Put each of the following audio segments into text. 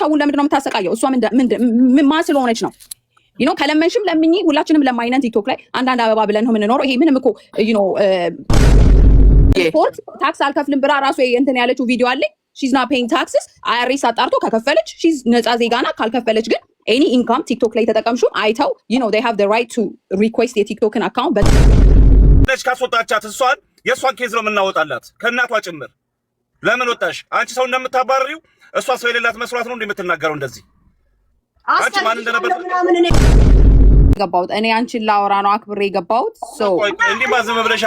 ሰውን ለምንድን ነው የምታሰቃየው? እሷ ማን ስለሆነች ነው? ከለመንሽም ለምኝ፣ ሁላችንም ለማይነን ቲክቶክ ላይ አንዳንድ አበባ ብለን ነው የምንኖረው። ይሄ ምንም እኮ ስፖርት ታክስ አልከፍልም ብላ ራሱ እንትን ያለችው ቪዲዮ አለኝ። ሺዝ ና ፔይንግ ታክስስ አይአርኤስ አጣርቶ ከከፈለች ሺዝ ነፃ ዜጋ ናት። ካልከፈለች ግን ኤኒ ኢንካም ቲክቶክ ላይ ተጠቀምሹ አይተው they have the right to request የቲክቶክን አካውንት ለሽ ካስወጣቻት እሷን የእሷን ኬዝ ነው የምናወጣላት ከእናቷ ጭምር። ለምን ወጣሽ አንቺ? ሰው እንደምታባርሪው እሷ ሰው የሌላት መስሏት ነው እንደምትናገረው እንደዚህ። አንቺ ማን እንደነበር ገባሁት እኔ አንቺን ላወራ ነው አክብሬ ገባሁት። እንዲህ ባዘመ ብለሽ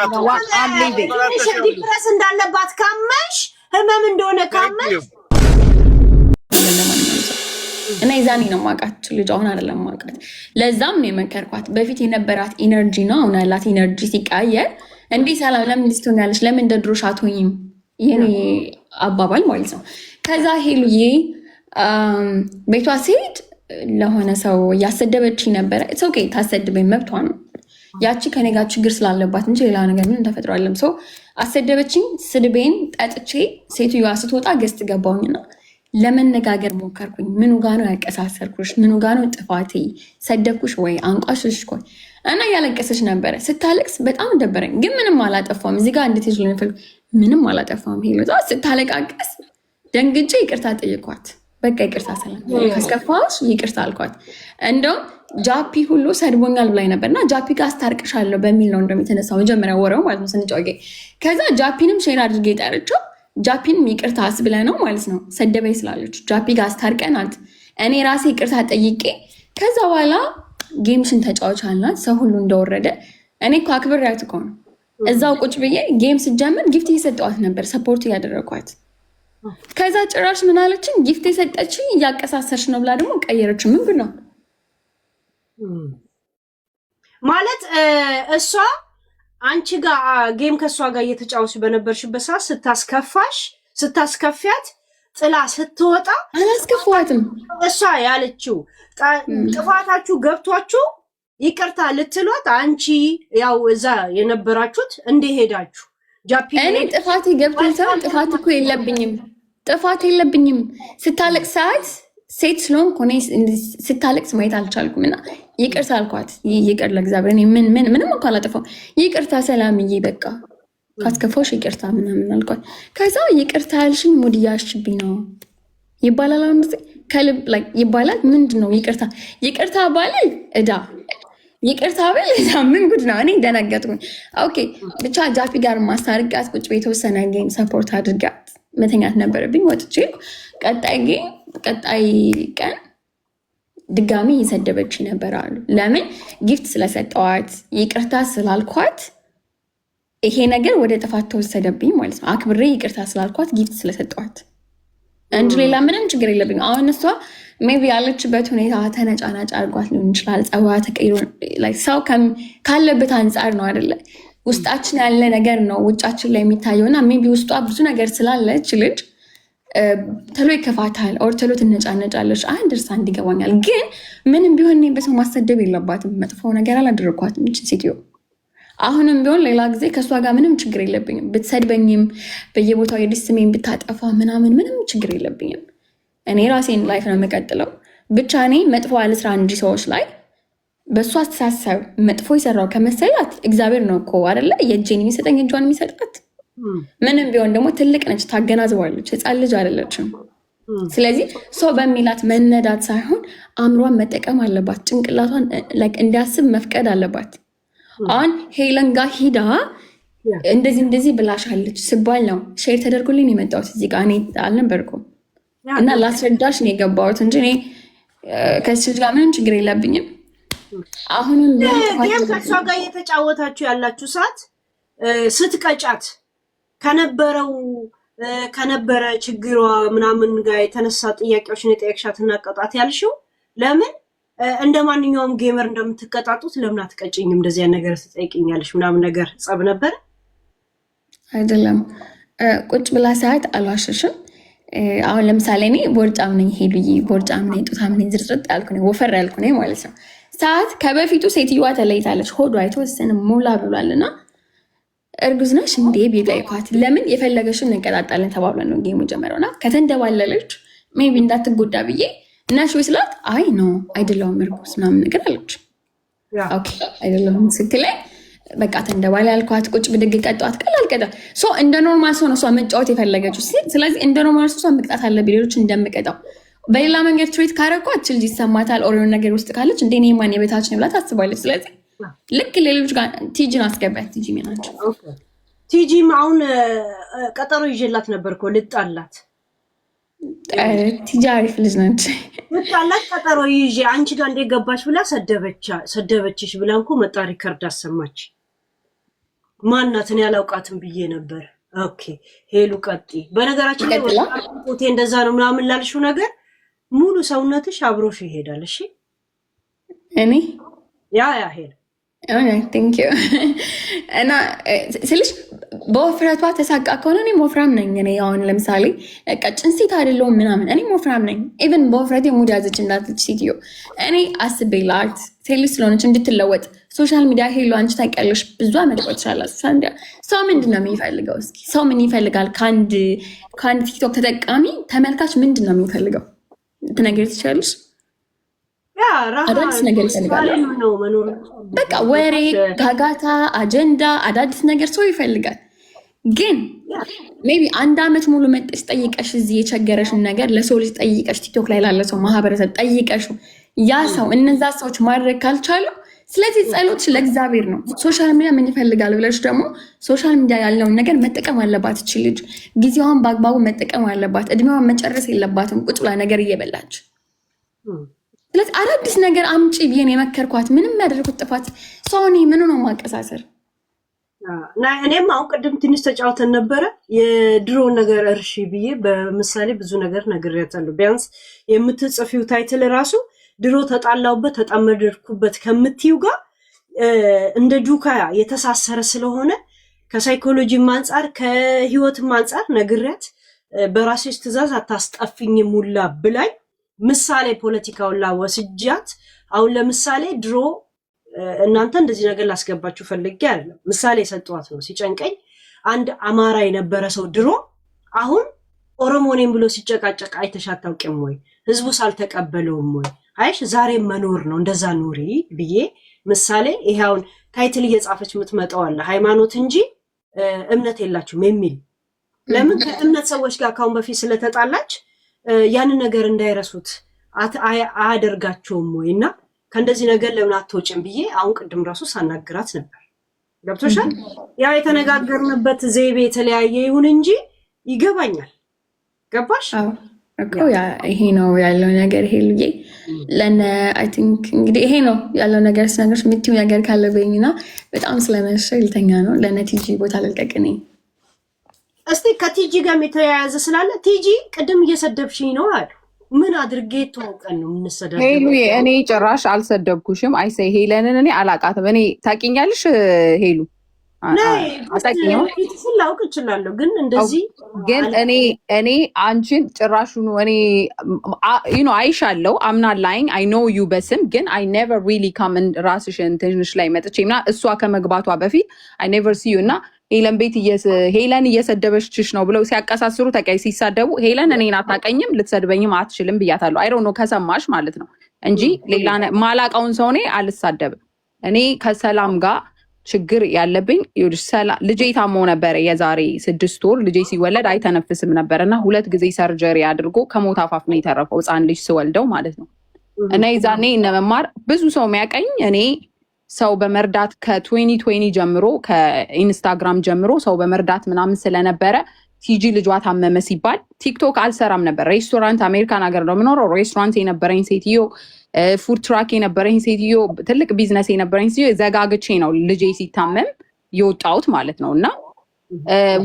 ዲፕረስ እንዳለባት ካመሽ ህመም እንደሆነ ካመሽ እና ይዛኔ ነው ማውቃት ልጅ አሁን አይደለም ማውቃት። ለዛም ነው የመከርኳት። በፊት የነበራት ኢነርጂ ነው አሁን ያላት ኢነርጂ ሲቀየር እንዲህ ሰላም ለምን እንዲህ ትሆኛለሽ? ለምን እንደ ድሮሽ አትሆኝም? የኔ አባባል ማለት ነው። ከዛ ሄሉዬ ቤቷ ሲሄድ ለሆነ ሰው እያሰደበች ነበረ። ኢትስ ኦኬ ታሰድበኝ መብቷ ነው። ያቺ ከኔ ጋር ችግር ስላለባት እንጂ ሌላ ነገር ምን ተፈጥሮ አይደለም። ሰው አሰደበችኝ። ስድቤን ጠጥቼ ሴትዮዋ ስትወጣ ገስት ገባሁኝና ለመነጋገር ሞከርኩኝ። ምኑ ጋ ነው ያቀሳሰርኩሽ? ምኑ ጋ ነው ጥፋቴ? ሰደብኩሽ ወይ አንቋሽሽ ኮይ እና ያለቀሰች ነበረ። ስታለቅስ በጣም ደበረኝ፣ ግን ምንም አላጠፋም። እዚህ ጋር እንዴት ይችላል ነበር? ምንም አላጠፋም። ሄሎ ስታለቃቀስ ደንግጬ ይቅርታ ጠየኳት። በቃ ይቅርታ ሰላም ካስከፋሽ ይቅርታ አልኳት። እንደውም ጃፒ ሁሉ ሰድቦኛል ብላኝ ነበርና ጃፒ ጋር አስታርቅሻለሁ በሚል ነው እንደውም የተነሳው መጀመሪያ ወረው ማለት ነው ስንጫወጌ። ከዛ ጃፒንም ሼር አድርጌ ጠርቼው ጃፒንም ይቅርታ አስብለ ነው ማለት ነው ሰደበኝ ስላለች ጃፒ ጋር አስታርቀናት እኔ ራሴ ይቅርታ ጠይቄ ከዛ በኋላ ጌምሽን ተጫዋች አልናት። ሰው ሁሉ እንደወረደ እኔ እኮ አክብሬያት እኮ ነው እዛው ቁጭ ብዬ ጌም ስጀምር ጊፍት እየሰጠዋት ነበር፣ ሰፖርት እያደረኳት። ከዛ ጭራሽ ምን አለችኝ? ጊፍት የሰጠችኝ እያቀሳሰርሽ ነው ብላ ደግሞ ቀየረች። ምን ብላ ማለት እሷ አንቺ ጋር ጌም ከእሷ ጋር እየተጫወች በነበርሽበት ሰዓት ስታስከፊያት ጥላ ስትወጣ አላስከፋትም። እሷ ያለችው ጥፋታችሁ ገብቷችሁ ይቅርታ ልትሏት አንቺ ያው እዛ የነበራችሁት እንደሄዳችሁ ጃፒ እኔ ጥፋት ገብቶታል። ጥፋት እኮ የለብኝም። ስታለቅስ ሰዓት ሴት ስለሆንኩ እኔ ስታለቅስ ማየት አልቻልኩም እና ይቅርታ አልኳት። ይቅር ለእግዚአብሔር እኔ ምንም እኮ አላጠፋሁም። ይቅርታ ሰላምዬ በቃ ካስከፋሽ ይቅርታ ምናምን አልኳት። ከዛ ይቅርታ ያልሽኝ ሙድ እያዝሽብኝ ነው ይባላል። አሁን ከልብ ላይ ይባላል። ምንድን ነው ይቅርታ ባልል እዳ ይቅርታ ብል ምን ጉድ ነው? እኔ ደነገጥኩኝ። ኦኬ ብቻ ጃፒ ጋር ማስታርቂያት ቁጭ ቤት የተወሰነ ጌም ሰፖርት አድርጋት መተኛት ነበረብኝ። ወጥቼ ቀጣይ ቀን ድጋሚ እየሰደበች ነበር አሉ። ለምን ጊፍት ስለሰጠዋት ይቅርታ ስላልኳት ይሄ ነገር ወደ ጥፋት ተወሰደብኝ ማለት ነው። አክብሬ ይቅርታ ስላልኳት ጊፍት ስለሰጠዋት እንጂ ሌላ ምንም ችግር የለብኝ። አሁን እሷ ሜቢ ያለችበት ሁኔታ ተነጫናጭ አድርጓት ሊሆን ይችላል። ጸባዋ ተቀይሮ ሰው ካለበት አንጻር ነው አይደለ? ውስጣችን ያለ ነገር ነው ውጫችን ላይ የሚታየውና ሜቢ ውስጧ ብዙ ነገር ስላለች ልጅ ተሎ ይከፋታል፣ ኦር ተሎ ትነጫነጫለች። አንደርስታንድ ይገባኛል። ግን ምንም ቢሆን እኔ በሰው ማሰደብ የለባትም። መጥፎ ነገር አላደረኳትም ይህች ሴትዮ። አሁንም ቢሆን ሌላ ጊዜ ከእሷ ጋር ምንም ችግር የለብኝም። ብትሰድበኝም በየቦታው የድስሜን ብታጠፋ ምናምን ምንም ችግር የለብኝም። እኔ ራሴን ላይፍ ነው የምቀጥለው። ብቻ እኔ መጥፎ አልስራ እንጂ ሰዎች ላይ በእሱ አስተሳሰብ መጥፎ የሰራው ከመሰላት እግዚአብሔር ነው እኮ አይደለ የእጄን የሚሰጠኝ እጇን የሚሰጣት። ምንም ቢሆን ደግሞ ትልቅ ነች፣ ታገናዝባለች፣ ህፃን ልጅ አይደለችም። ስለዚህ ሰው በሚላት መነዳት ሳይሆን አእምሯን መጠቀም አለባት። ጭንቅላቷን እንዲያስብ መፍቀድ አለባት። አሁን ሄለን ጋር ሂዳ እንደዚህ ብላሻለች ስባል ነው ሼር ተደርጎልኝ የመጣሁት እዚህ ጋር እኔ አልነበርኩም እና ላስረዳሽ ነው የገባሁት እንጂ እኔ ከዚህ ጋር ምንም ችግር የለብኝም። አሁንም ጌም ከሷ ጋር እየተጫወታችሁ ያላችሁ ሰዓት ስትቀጫት ከነበረ ችግሯ ምናምን ጋር የተነሳ ጥያቄዎችን የጠየቅሻት እና ቀጣት ያልሽው ለምን እንደ ማንኛውም ጌመር እንደምትቀጣጡት ለምን አትቀጭኝም? እንደዚህ አይነት ነገር ትጠይቅኛለሽ ምናምን ነገር ጸብ ነበር አይደለም? ቁጭ ብላ ሰዓት አልዋሸሽም። አሁን ለምሳሌ እኔ ቦርጫም ነኝ፣ ሄዱዬ ቦርጫም ነኝ፣ ጡታም ነኝ፣ ዝርጥርጥ ያልኩ ነኝ፣ ወፈር ያልኩ ነኝ ማለት ነው። ሰዓት ከበፊቱ ሴትዮዋ ተለይታለች። ሆዷ የተወሰነ ሞላ ብሏልና እርጉዝ ነሽ እንዴ ቢጠይቋት ለምን የፈለገሽን እንቀጣጣለን ተባብለን ነው ጌሙ ጀመረውና ከተንደባለለች ሜቢ እንዳትጎዳ ብዬ ነሽ ወይ ስላት አይ ኖ አይደለሁም እርጉዝ ምናምን ነገር አለች። ኦኬ አይደለሁም ስትለኝ በቃ ተንደባል ያልኳት ቁጭ ብድግ ቀጠዋት ቀላል ቀጣ እንደ ኖርማል ሰው ነው እሷ መጫወት የፈለገችው። ስለዚህ እንደ ኖርማል ሰው መቅጣት አለብኝ ሌሎች እንደምቀጣው። በሌላ መንገድ ትሪት ካረኳት ልጅ ይሰማታል። ኦሪዮን ነገር ውስጥ ካለች እንደ እኔ ማን የቤታችን ብላ ታስባለች። ስለዚህ ልክ ሌሎች ጋር ቲጂን አስገባት። ቲጂ ናቸው። ቲጂም አሁን ቀጠሮ ይዤላት ነበር እኮ ልጣላት። ቲጂ አሪፍ ልጅ ነች። ልጣላት ቀጠሮ ይዤ አንቺ ጋር እንዴት ገባች ብላ ሰደበችሽ ብላ እኮ መጣ ሪከርድ አሰማች። ማናት እኔ አላውቃትም ብዬ ነበር። ኦኬ ሄሉ ቀጢ። በነገራችን ላይ ወጤ እንደዛ ነው ምናምን ላልሽው ነገር ሙሉ ሰውነትሽ አብሮሽ ይሄዳል። እሺ እኔ ያ ሄል ቴንክ ዩ እና ስልሽ በወፍረቷ ተሳቃ ከሆነ እኔ ወፍራም ነኝ። እኔ አሁን ለምሳሌ ቀጭን ሴት አይደለሁም ምናምን፣ እኔ ወፍራም ነኝ። ኢቨን በወፍረቴ ሙድ ያዘች እንዳትልች ሴትዮ እኔ አስቤላት ሴት ስለሆነች እንድትለወጥ ሶሻል ሚዲያ ሄሎ አንቺ ታውቂያለሽ ብዙ አመት ቆይተሻል። ሶሻል ሚዲያ ሰው ምንድን ነው የሚፈልገው? እስኪ ሰው ምን ይፈልጋል? ከአንድ ቲክቶክ ተጠቃሚ ተመልካች ምንድን ነው የሚፈልገው? ትነግሪ ትችላለሽ? አዳዲስ ነገር ይፈልጋል። በቃ ወሬ፣ ጋጋታ፣ አጀንዳ፣ አዳዲስ ነገር ሰው ይፈልጋል። ግን ሜቢ አንድ አመት ሙሉ መጠሽ ጠይቀሽ እዚህ የቸገረሽን ነገር ለሰው ልጅ ጠይቀሽ ቲክቶክ ላይ ላለ ሰው ማህበረሰብ ጠይቀሽ ያ ሰው እነዛ ሰዎች ማድረግ ካልቻሉ፣ ስለዚህ ጸሎትሽ ለእግዚአብሔር ነው። ሶሻል ሚዲያ ምን ይፈልጋል ብለሽ ደግሞ ሶሻል ሚዲያ ያለውን ነገር መጠቀም አለባት። እቺ ልጅ ጊዜዋን በአግባቡ መጠቀም አለባት። እድሜዋን መጨረስ የለባትም ቁጭ ብላ ነገር እየበላች። ስለዚህ አዳዲስ ነገር አምጪ ብዬ ነው የመከርኳት። ምንም ያደረኩት ጥፋት ሰው እኔ ምኑ ነው ማቀሳሰር? እኔም አሁን ቅድም ትንሽ ተጫውተን ነበረ የድሮ ነገር እርሺ ብዬ በምሳሌ ብዙ ነገር ነግሬያታለሁ። ቢያንስ የምትጽፊው ታይትል ራሱ ድሮ ተጣላውበት ተጣመደርኩበት ከምትዩ ጋር እንደ ዱካ የተሳሰረ ስለሆነ ከሳይኮሎጂም አንጻር ከህይወትም አንጻር ነግሬያት በራሴሽ ትእዛዝ አታስጠፊኝም ሁላ ብላኝ ምሳሌ ፖለቲካውን ላወስጃት። አሁን ለምሳሌ ድሮ እናንተ እንደዚህ ነገር ላስገባችሁ ፈልጌ አይደለም፣ ምሳሌ የሰጠዋት ነው። ሲጨንቀኝ አንድ አማራ የነበረ ሰው ድሮ አሁን ኦሮሞ ነኝ ብሎ ሲጨቃጨቅ አይተሽ አታውቂም ወይ? ህዝቡ ሳልተቀበለውም ወይ? አይሽ ዛሬ መኖር ነው እንደዛ ኑሪ ብዬ ምሳሌ ይሄ አሁን ታይትል እየጻፈች የምትመጣው አለ ሃይማኖት እንጂ እምነት የላችሁም የሚል ለምን ከእምነት ሰዎች ጋር ካሁን በፊት ስለተጣላች ያንን ነገር እንዳይረሱት አያደርጋቸውም ወይ? እና ከእንደዚህ ነገር ለምን አትወጭም ብዬ አሁን ቅድም ራሱ ሳናግራት ነበር። ገብቶሻል? ያው የተነጋገርንበት ዘይቤ የተለያየ ይሁን እንጂ ይገባኛል። ገባሽ? ይሄ ነው ያለው ነገር። ይሄ ልዬ ለነ አይ ቲንክ እንግዲህ ይሄ ነው ያለው ነገር። ስነግርሽ የምትይው ነገር ካለበኝና በጣም ስለመሸ ልተኛ ነው። ለነ ቲጂ ቦታ ልልቀቅኔ እስቲ ከቲጂ ጋርም የተያያዘ ስላለ ቲጂ ቅድም እየሰደብሽኝ ነው አሉ። ምን አድርጌ ተወቀን ነው የምንሰደብ? ሄሉ እኔ ጭራሽ አልሰደብኩሽም። አይሰይ ሄለንን እኔ አላቃትም። እኔ ታውቂኛለሽ ሄሉ ላውቅ እችላለሁ፣ ግን እንደዚህ ግን እኔ አንቺን ጭራሹኑ እኔ አይሻለው አምና ላይኝ አይ ኖ ዩ በስም ግን አይ ኔቨር ሪሊ ካምን ራስሽን ትንሽ ላይ መጥቼ ምና እሷ ከመግባቷ በፊት አይ ኔቨር ሲ ዩ እና ሄለን ቤት ሄለን እየሰደበችሽ ነው ብለው ሲያቀሳስሩ ተቀይ ሲሳደቡ ሄለን እኔን አታቀኝም ልትሰድበኝም አትችልም ብያታለሁ። አይ ዶንት ኖ ከሰማሽ ማለት ነው እንጂ ሌላ ማላቃውን ሰው እኔ አልሳደብም። እኔ ከሰላም ጋር ችግር ያለብኝ ልጄ ታሞ ነበረ። የዛሬ 6 ወር ልጄ ሲወለድ አይተነፍስም ነበር እና 2 ጊዜ ሰርጀሪ አድርጎ ከሞት አፋፍ ነው የተረፈው ህፃን ልጅ ስወልደው ማለት ነው። እና የዛኔ እነመማር ብዙ ሰው የሚያቀኝ እኔ ሰው በመርዳት ከ2020 ጀምሮ ከኢንስታግራም ጀምሮ ሰው በመርዳት ምናምን ስለነበረ ቲጂ ልጇ ታመመ ሲባል ቲክቶክ አልሰራም ነበር። ሬስቶራንት አሜሪካን ሀገር ነው የምኖረው። ሬስቶራንት የነበረኝ ሴትዮ ፉድ ትራክ የነበረኝ ሴትዮ ትልቅ ቢዝነስ የነበረኝ ሴትዮ ዘጋግቼ ነው ልጄ ሲታመም የወጣሁት ማለት ነው። እና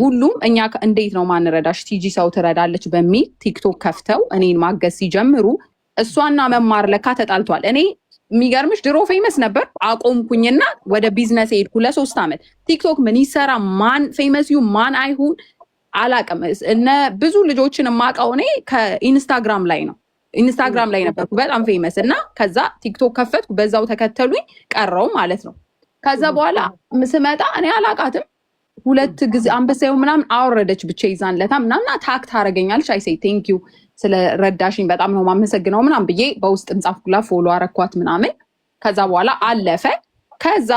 ሁሉም እኛ እንዴት ነው ማንረዳሽ ቲጂ ሰው ትረዳለች በሚል ቲክቶክ ከፍተው እኔን ማገዝ ሲጀምሩ እሷና መማር ለካ ተጣልቷል። እኔ የሚገርምሽ ድሮ ፌመስ ነበር አቆምኩኝና ወደ ቢዝነስ ሄድኩ ለ3 ዓመት። ቲክቶክ ምን ይሰራ ማን ፌመስ ይሁን ማን አይሁን አላቅም። እነ ብዙ ልጆችን የማውቀው እኔ ከኢንስታግራም ላይ ነው። ኢንስታግራም ላይ ነበርኩ በጣም ፌመስ እና ከዛ ቲክቶክ ከፈትኩ፣ በዛው ተከተሉኝ ቀረው ማለት ነው። ከዛ በኋላ ስመጣ እኔ አላቃትም 2 ጊዜ አንበሳው ምናምን አወረደች ብቻ ይዛንለታ ምናምን ታክ ታረገኛለች። አይ ሴይ ቴንክ ዩ ስለ ረዳሽኝ በጣም ነው ማመሰግነው ምናምን ብዬ በውስጥ እንጻፍኩላ ፎሎ አረኳት ምናምን። ከዛ በኋላ አለፈ። ከዛ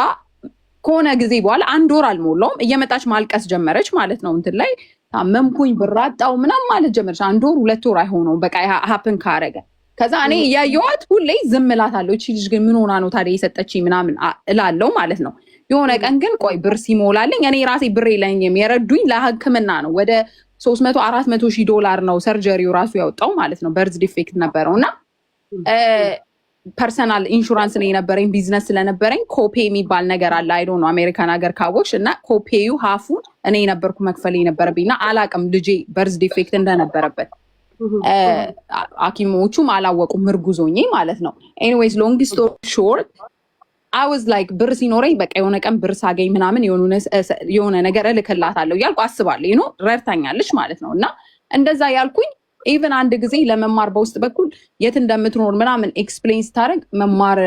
ከሆነ ጊዜ በኋላ 1 ወር አልሞላውም እየመጣች ማልቀስ ጀመረች ማለት ነው። እንትን ላይ ታመምኩኝ ብራጣው ምናምን ማለት ጀመረች። 1 ወር 2 ወር አይሆነው በቃ ሀፕን ካረገ። ከዛ እኔ እያየኋት ሁሌ ዝም እላታለሁ። እቺ ልጅ ግን ምን ሆና ነው ታዲያ የሰጠችኝ ምናምን እላለሁ ማለት ነው። የሆነ ቀን ግን ቆይ ብር ሲሞላልኝ እኔ ራሴ ብር የለኝም የረዱኝ ለሕክምና ነው ወደ 300-400 ሺህ ዶላር ነው ሰርጀሪው ራሱ ያወጣው ማለት ነው። በርዝ ዲፌክት ነበረው እና ፐርሰናል ኢንሹራንስ ነው የነበረኝ ቢዝነስ ስለነበረኝ ኮፔ የሚባል ነገር አለ። አይዶ ነው አሜሪካን ሀገር ካቦች እና ኮፔዩ ሀፉን እኔ የነበርኩ መክፈል የነበረብኝና አላቅም ልጄ በርዝ ዲፌክት እንደነበረበት ሐኪሞቹም አላወቁም ምርጉዞኜ ማለት ነው። ኤኒዌይስ ሎንግ ስቶሪ ሾርት አይ ዋዝ ላይክ ብር ሲኖረኝ በቃ የሆነ ቀን ብር ሳገኝ ምናምን የሆነ ነገር እልክላታለሁ እያልኩ አስባለሁ። ኖ ረድታኛለች ማለት ነው። እና እንደዛ ያልኩኝ ኢቨን አንድ ጊዜ ለመማር በውስጥ በኩል የት እንደምትኖር ምናምን ኤክስፕሌን ስታደርግ መማር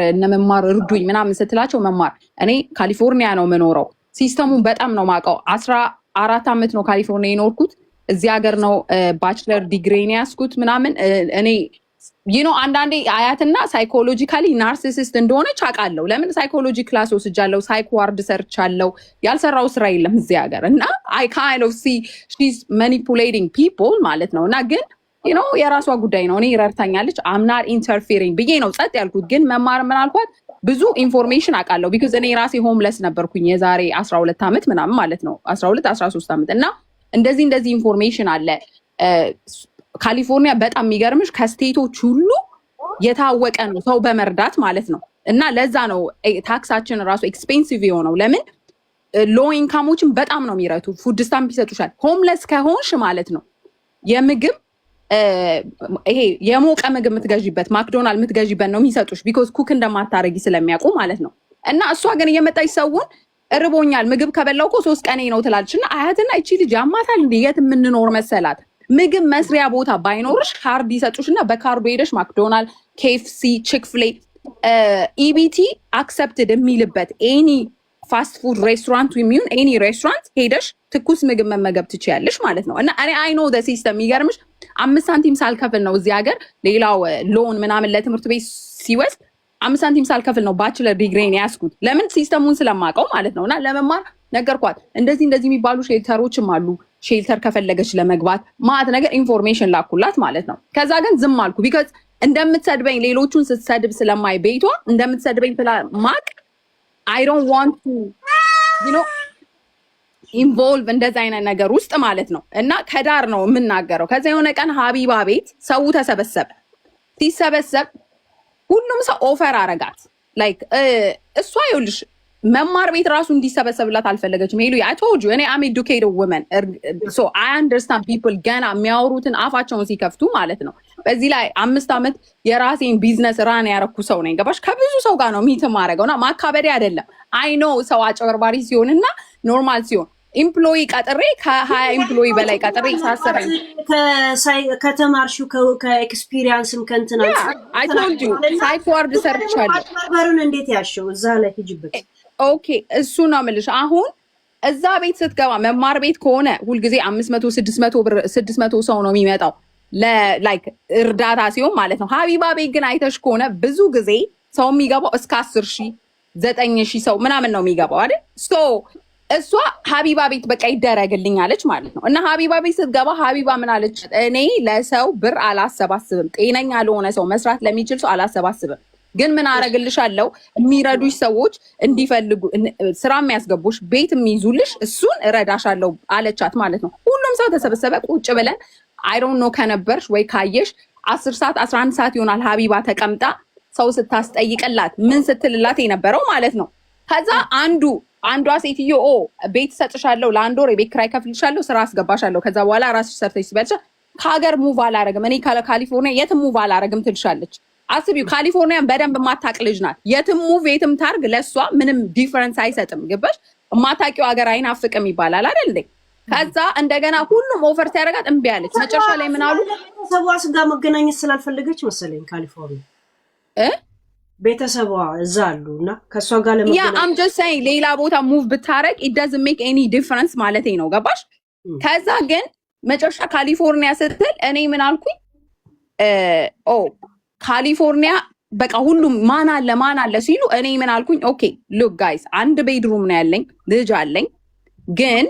እርዱኝ ምናምን ስትላቸው መማር እኔ ካሊፎርኒያ ነው የምኖረው። ሲስተሙን በጣም ነው የማውቀው። 14 ዓመት ነው ካሊፎርኒያ የኖርኩት። እዚህ ሀገር ነው ባችለር ዲግሪን ያስኩት ምናምን እኔ አንዳንዴ አያትና ሳይኮሎጂካሊ ናርሲሲስት እንደሆነች አውቃለሁ። ለምን ሳይኮሎጂ ክላስ ወስጃለሁ፣ ሳይኮ ዋርድ ሰርቻለሁ። ያልሰራው ስራ የለም እዚህ ሀገር እና አይ ካይንድ ኦፍ ሲ ሺዝ ማኒፑሌቲንግ ፒፕል ማለት ነው። እና ግን የራሷ ጉዳይ ነው። እኔ ረድታኛለች አምናር ኢንተርፌሪንግ ብዬ ነው ጸጥ ያልኩት። ግን መማር ምን አልኳት ብዙ ኢንፎርሜሽን አውቃለሁ። ቢኮዝ እኔ ራሴ ሆምለስ ነበርኩኝ የዛሬ 12 ዓመት ምናምን ማለት ነው 12-13 ዓመት እና እንደዚህ ኢንፎርሜሽን አለ። ካሊፎርኒያ በጣም የሚገርምሽ ከስቴቶች ሁሉ የታወቀ ነው ሰው በመርዳት ማለት ነው። እና ለዛ ነው ታክሳችን ራሱ ኤክስፔንሲቭ የሆነው። ለምን ሎ ኢንካሞችን በጣም ነው የሚረቱ። ፉድ ስታምፕ ይሰጡሻል። ሆምለስ ከሆንሽ ማለት ነው የምግብ ይሄ የሞቀ ምግብ የምትገዢበት ማክዶናልድ የምትገዢበት ነው የሚሰጡሽ። ቢኮዝ ኩክ እንደማታረጊ ስለሚያውቁ ማለት ነው። እና እሷ ግን እየመጣች ሰውን እርቦኛል ምግብ ከበላው እኮ 3 ቀኔ ነው ትላለች። እና አያትና እቺ ልጅ ያማታል እንዴ የት የምንኖር መሰላት። ምግብ መስሪያ ቦታ ባይኖርሽ ካርድ ይሰጡሽ እና በካርዱ ሄደሽ ማክዶናልድ፣ ኬኤፍሲ፣ ቺክፍሌ፣ ኢቢቲ አክሰፕትድ የሚልበት ኤኒ ፋስት ፉድ ሬስቶራንት የሚሆን ኤኒ ሬስቶራንት ሄደሽ ትኩስ ምግብ መመገብ ትችያለሽ ማለት ነው። እና እኔ አይ ኖ ዘ ሲስተም የሚገርምሽ 5 ሳንቲም ሳልከፍል ነው እዚህ ሀገር ሌላው ሎን ምናምን ለትምህርት ቤት ሲወስድ 5 ሳንቲም ሳልከፍል ነው ባችለር ዲግሪን ያስኩት። ለምን ሲስተሙን ስለማውቀው ማለት ነው። እና ለመማር ነገርኳት። እንደዚህ የሚባሉ ሼልተሮችም አሉ። ሼልተር ከፈለገች ለመግባት ማት ነገር ኢንፎርሜሽን ላኩላት ማለት ነው። ከዛ ግን ዝም አልኩ። ቢካዝ እንደምትሰድበኝ ሌሎቹን ስትሰድብ ስለማይ ቤቷ እንደምትሰድበኝ ማቅ አይ ዶንት ዋንት ቱ ኢንቮልቭ እንደዛ አይነት ነገር ውስጥ ማለት ነው። እና ከዳር ነው የምናገረው። ከዛ የሆነ ቀን ሀቢባ ቤት ሰው ተሰበሰበ። ሲሰበሰብ ሁሉም ሰው ኦፈር አረጋት። ላይክ እሷ ይኸውልሽ መማር ቤት ራሱ እንዲሰበሰብላት አልፈለገችም። ሄሉ አይ ቶልድ ዩ እኔ አም ኤዱኬትድ ወመን ሶ አይ አንደርስታንድ ፒፕል ገና የሚያወሩትን አፋቸውን ሲከፍቱ ማለት ነው። በዚህ ላይ 5 ዓመት የራሴን ቢዝነስ ራን ያረኩ ሰው ነኝ። ገባሽ? ከብዙ ሰው ጋር ነው ሚት ማረገውና ማካበዴ አይደለም። አይ ኖ ሰው አጭበርባሪ ሲሆንና ኖርማል ሲሆን ኢምፕሎይ ቀጥሬ ከ20 ኢምፕሎይ በላይ ቀጥሬ ሳሰረኝ ከተማርሽው ከኤክስፒሪየንስም ከእንትና አይ ቶልድ ዩ ሳይኮ ዋርድ ሰርቻለሁ። አጭበርባሪውን እንዴት ያልሽው እዛ ላይ ሂጅበት። ኦኬ እሱ ነው የምልሽ። አሁን እዛ ቤት ስትገባ መማር ቤት ከሆነ ሁልጊዜ 500-600 ሰው ነው የሚመጣው ላይክ እርዳታ ሲሆን ማለት ነው። ሀቢባ ቤት ግን አይተሽ ከሆነ ብዙ ጊዜ ሰው የሚገባው እስከ 10,000-9,000 ሰው ምናምን ነው የሚገባው አይደል? ሶ እሷ ሀቢባ ቤት በቃ ይደረግልኝ አለች ማለት ነው። እና ሀቢባ ቤት ስትገባ ሀቢባ ምን አለች? እኔ ለሰው ብር አላሰባስብም፣ ጤነኛ ለሆነ ሰው መስራት ለሚችል ሰው አላሰባስብም። ግን ምን አረግልሻለሁ የሚረዱሽ ሰዎች እንዲፈልጉ ስራ የሚያስገቡሽ ቤት የሚይዙልሽ እሱን እረዳሻለሁ አለቻት ማለት ነው። ሁሉም ሰው ተሰበሰበ። ቁጭ ብለን አይ ዶንት ኖ ከነበርሽ ወይ ካየሽ 10 ሰዓት 11 ሰዓት ይሆናል ሀቢባ ተቀምጣ ሰው ስታስጠይቅላት ምን ስትልላት የነበረው ማለት ነው። ከዛ አንዷ ሴትዮ ቤት ሰጥሻለሁ ለ1 ወር የቤት ኪራይ ከፍልሻለሁ ስራ አስገባሻለሁ ከዛ በኋላ ራስሽ ሰርተሽ ሲበልሽ ከሀገር ሙቭ አላረግም እኔ ካሊፎርኒያ የትም ሙቭ አላረግም ትልሻለች። አስቢው ካሊፎርኒያን በደንብ የማታውቅ ልጅ ናት። የትም ሙቭ የትም ታርግ ለእሷ ምንም ዲፈረንስ አይሰጥም። ግባሽ? የማታውቂው ሀገር አይናፍቅም ይባላል አይደል እንዴ? ከዛ እንደገና ሁሉም ኦፈር ሲያደርጋት እምቢ አለች። መጨረሻ ላይ ምን አሉ? ቤተሰቧ ጋር መገናኘት ስላልፈለገች መሰለኝ ካሊፎርኒያ ቤተሰቧ እዛ አሉ እና ከእሷ ጋር ለመገናኘት አም ጀስት ሴይንግ ሌላ ቦታ ሙቭ ብታረግ ኢት ዳዝንት ሜክ ኤኒ ዲፈረንስ ማለቴ ነው። ገባሽ? ከዛ ግን መጨረሻ ካሊፎርኒያ ስትል እኔ ምን አልኩኝ? ኦ ካሊፎርኒያ በቃ ሁሉም ማን አለ ሲሉ እኔ ምን አልኩኝ? ኦኬ ሉክ ጋይስ አንድ ቤድሩም ነው ያለኝ፣ ልጅ አለኝ። ግን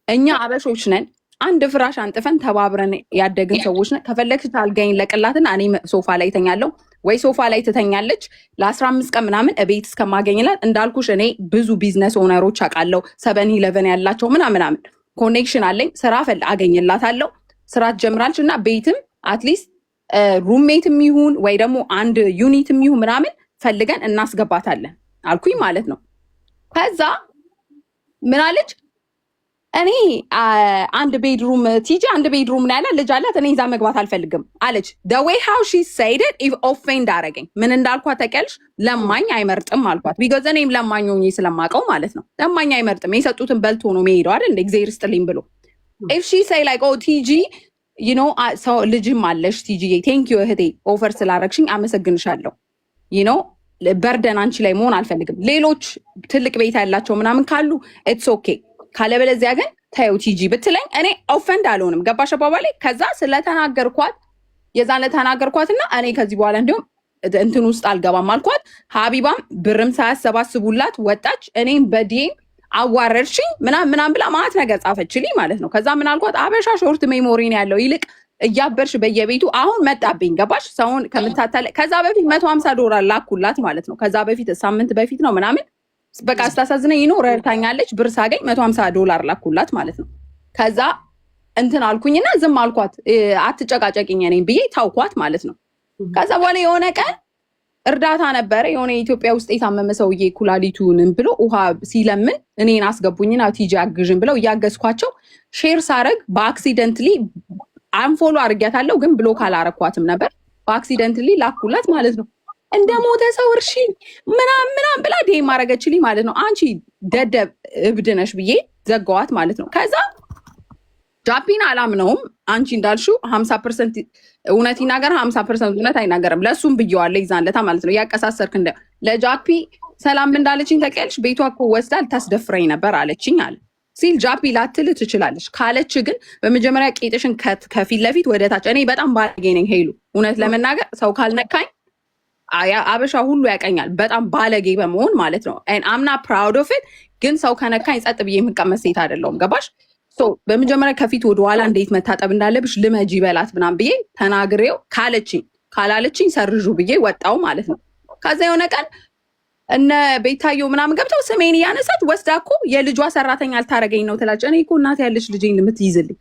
እኛ አበሾች ነን፣ አንድ ፍራሽ አንጥፈን ተባብረን ያደግን ሰዎች ነን። ከፈለግሽ አልጋኝ ለቅላትና እኔ ሶፋ ላይ ተኛለሁ ወይ ሶፋ ላይ ትተኛለች ለ15 ቀን ምናምን እቤት እስከማገኝላት። እንዳልኩሽ እኔ ብዙ ቢዝነስ ኦነሮች አውቃለሁ፣ 7-11 ያላቸው ምናምን ኮኔክሽን አለኝ። ስራ አገኝላታለሁ፣ ስራ ትጀምራለች እና ቤትም አትሊስት ሩሜትም ይሁን ወይ ደግሞ አንድ ዩኒትም ይሁን ምናምን ፈልገን እናስገባታለን አልኩኝ ማለት ነው። ከዛ ምን አለች? እኔ አንድ ቤድሩም ቲጂ አንድ ቤድሩም ነው ያለ ልጅ አላት፣ እኔ እዛ መግባት አልፈልግም አለች። the way how she said it if offend አረገኝ። ምን እንዳልኳት ታውቂያለሽ? ለማኝ አይመርጥም አልኳት። ቢኮዝ እኔም ለማኝ ሆኜ ስለማውቀው ማለት ነው። ለማኝ አይመርጥም፣ የሰጡትን በልቶ ነው የሚሄደው አይደል እንደ እግዚአብሔር ይስጥልኝ ብሎ። if she say like oh ቲጂ you know ሰው ልጅም አለሽ ቲጂ ቴንክ ዩ እህቴ ኦፈር ስላረግሽኝ አመሰግንሻለሁ። you know በርደን አንቺ ላይ መሆን አልፈልግም። ሌሎች ትልቅ ቤት ያላቸው ምናምን ካሉ ኢትስ ኦኬ ካለበለዚያ ግን ተይው ቲጂ ብትለኝ እኔ ኦፈንድ አልሆንም። ገባሽ አባባሌ? ከዛ ስለተናገርኳት የዛን ለተናገርኳትና እኔ ከዚህ በኋላ እንዲሁም እንትን ውስጥ አልገባም አልኳት። ሀቢባም ብርም ሳያሰባስቡላት ወጣች። እኔም በዲኤም አዋረድሽኝ ምናምን ብላ ማለት ነገር ጻፈችልኝ ማለት ነው። ከዛ ምን አልኳት? አበሻ ሾርት ሜሞሪ ነው ያለው፣ ይልቅ እያበርሽ በየቤቱ አሁን መጣብኝ። ገባሽ? ሰውን ከምታታለ ከዛ በፊት $150 ላኩላት ማለት ነው። ከዛ በፊት ሳምንት በፊት ነው ምናምን በቃ ስታሳዝነኝ ይኖ ረድታኛለች። ብር ሳገኝ $150 ላኩላት ማለት ነው። ከዛ እንትን አልኩኝና ዝም አልኳት። አትጨቃጨቂኝ ነኝ ብዬ ታውኳት ማለት ነው። ከዛ በኋላ የሆነ ቀን እርዳታ ነበረ፣ የሆነ ኢትዮጵያ ውስጥ የታመመ ሰውዬ ኩላሊቱንም ብሎ ውሃ ሲለምን እኔን አስገቡኝና ቲጂ አግዥን ብለው እያገዝኳቸው ሼር ሳረግ በአክሲደንትሊ አንፎሎ አርጊያታለሁ፣ ግን ብሎክ አላረኳትም ነበር። በአክሲደንትሊ ላኩላት ማለት ነው። እንደ ሞተ ሰው እርሺኝ ምናምን ብላ ዴ ማረገችልኝ ማለት ነው። አንቺ ደደብ እብድ ነሽ ብዬ ዘጋዋት ማለት ነው። ከዛ ጃፒን አላምነውም። አንቺ እንዳልሽው 50% እውነት ይናገር 50% እውነት አይናገርም። ለእሱም ብየዋለሁ ይዛንለታ ማለት ነው። ያቀሳሰርክ እንደ ለጃፒ ሰላም እንዳለችኝ ታውቂያለሽ። ቤቷ እኮ ወስዳ ልታስደፍረኝ ነበር አለችኝ አለ ሲል ጃፒ ላትል ትችላለች። ካለች ግን በመጀመሪያ ቄጥሽን ከፊት ለፊት ወደ ታች። እኔ በጣም ባለጌ ነኝ ሄሉ፣ እውነት ለመናገር ሰው ካልነካኝ አበሻ ሁሉ ያቀኛል በጣም ባለጌ በመሆን ማለት ነው። አምና ፕራውድ ኦፍ ኢት። ግን ሰው ከነካኝ ጸጥ ብዬ የምቀመጥ ሴት አይደለሁም። ገባሽ? በመጀመሪያ ከፊት ወደኋላ እንዴት መታጠብ እንዳለብሽ ልመጂ በላት ምናምን ብዬ ተናግሬው ካላለችኝ ሰርዡ ብዬ ወጣው ማለት ነው። ከዛ የሆነ ቀን እነ ቤታየው ምናምን ገብተው ስሜን እያነሳት ወስዳ እኮ የልጇ ሰራተኛ ልታረገኝ ነው ትላለች። እኔ እኮ እናት ያለች ልጄን የምትይዝልኝ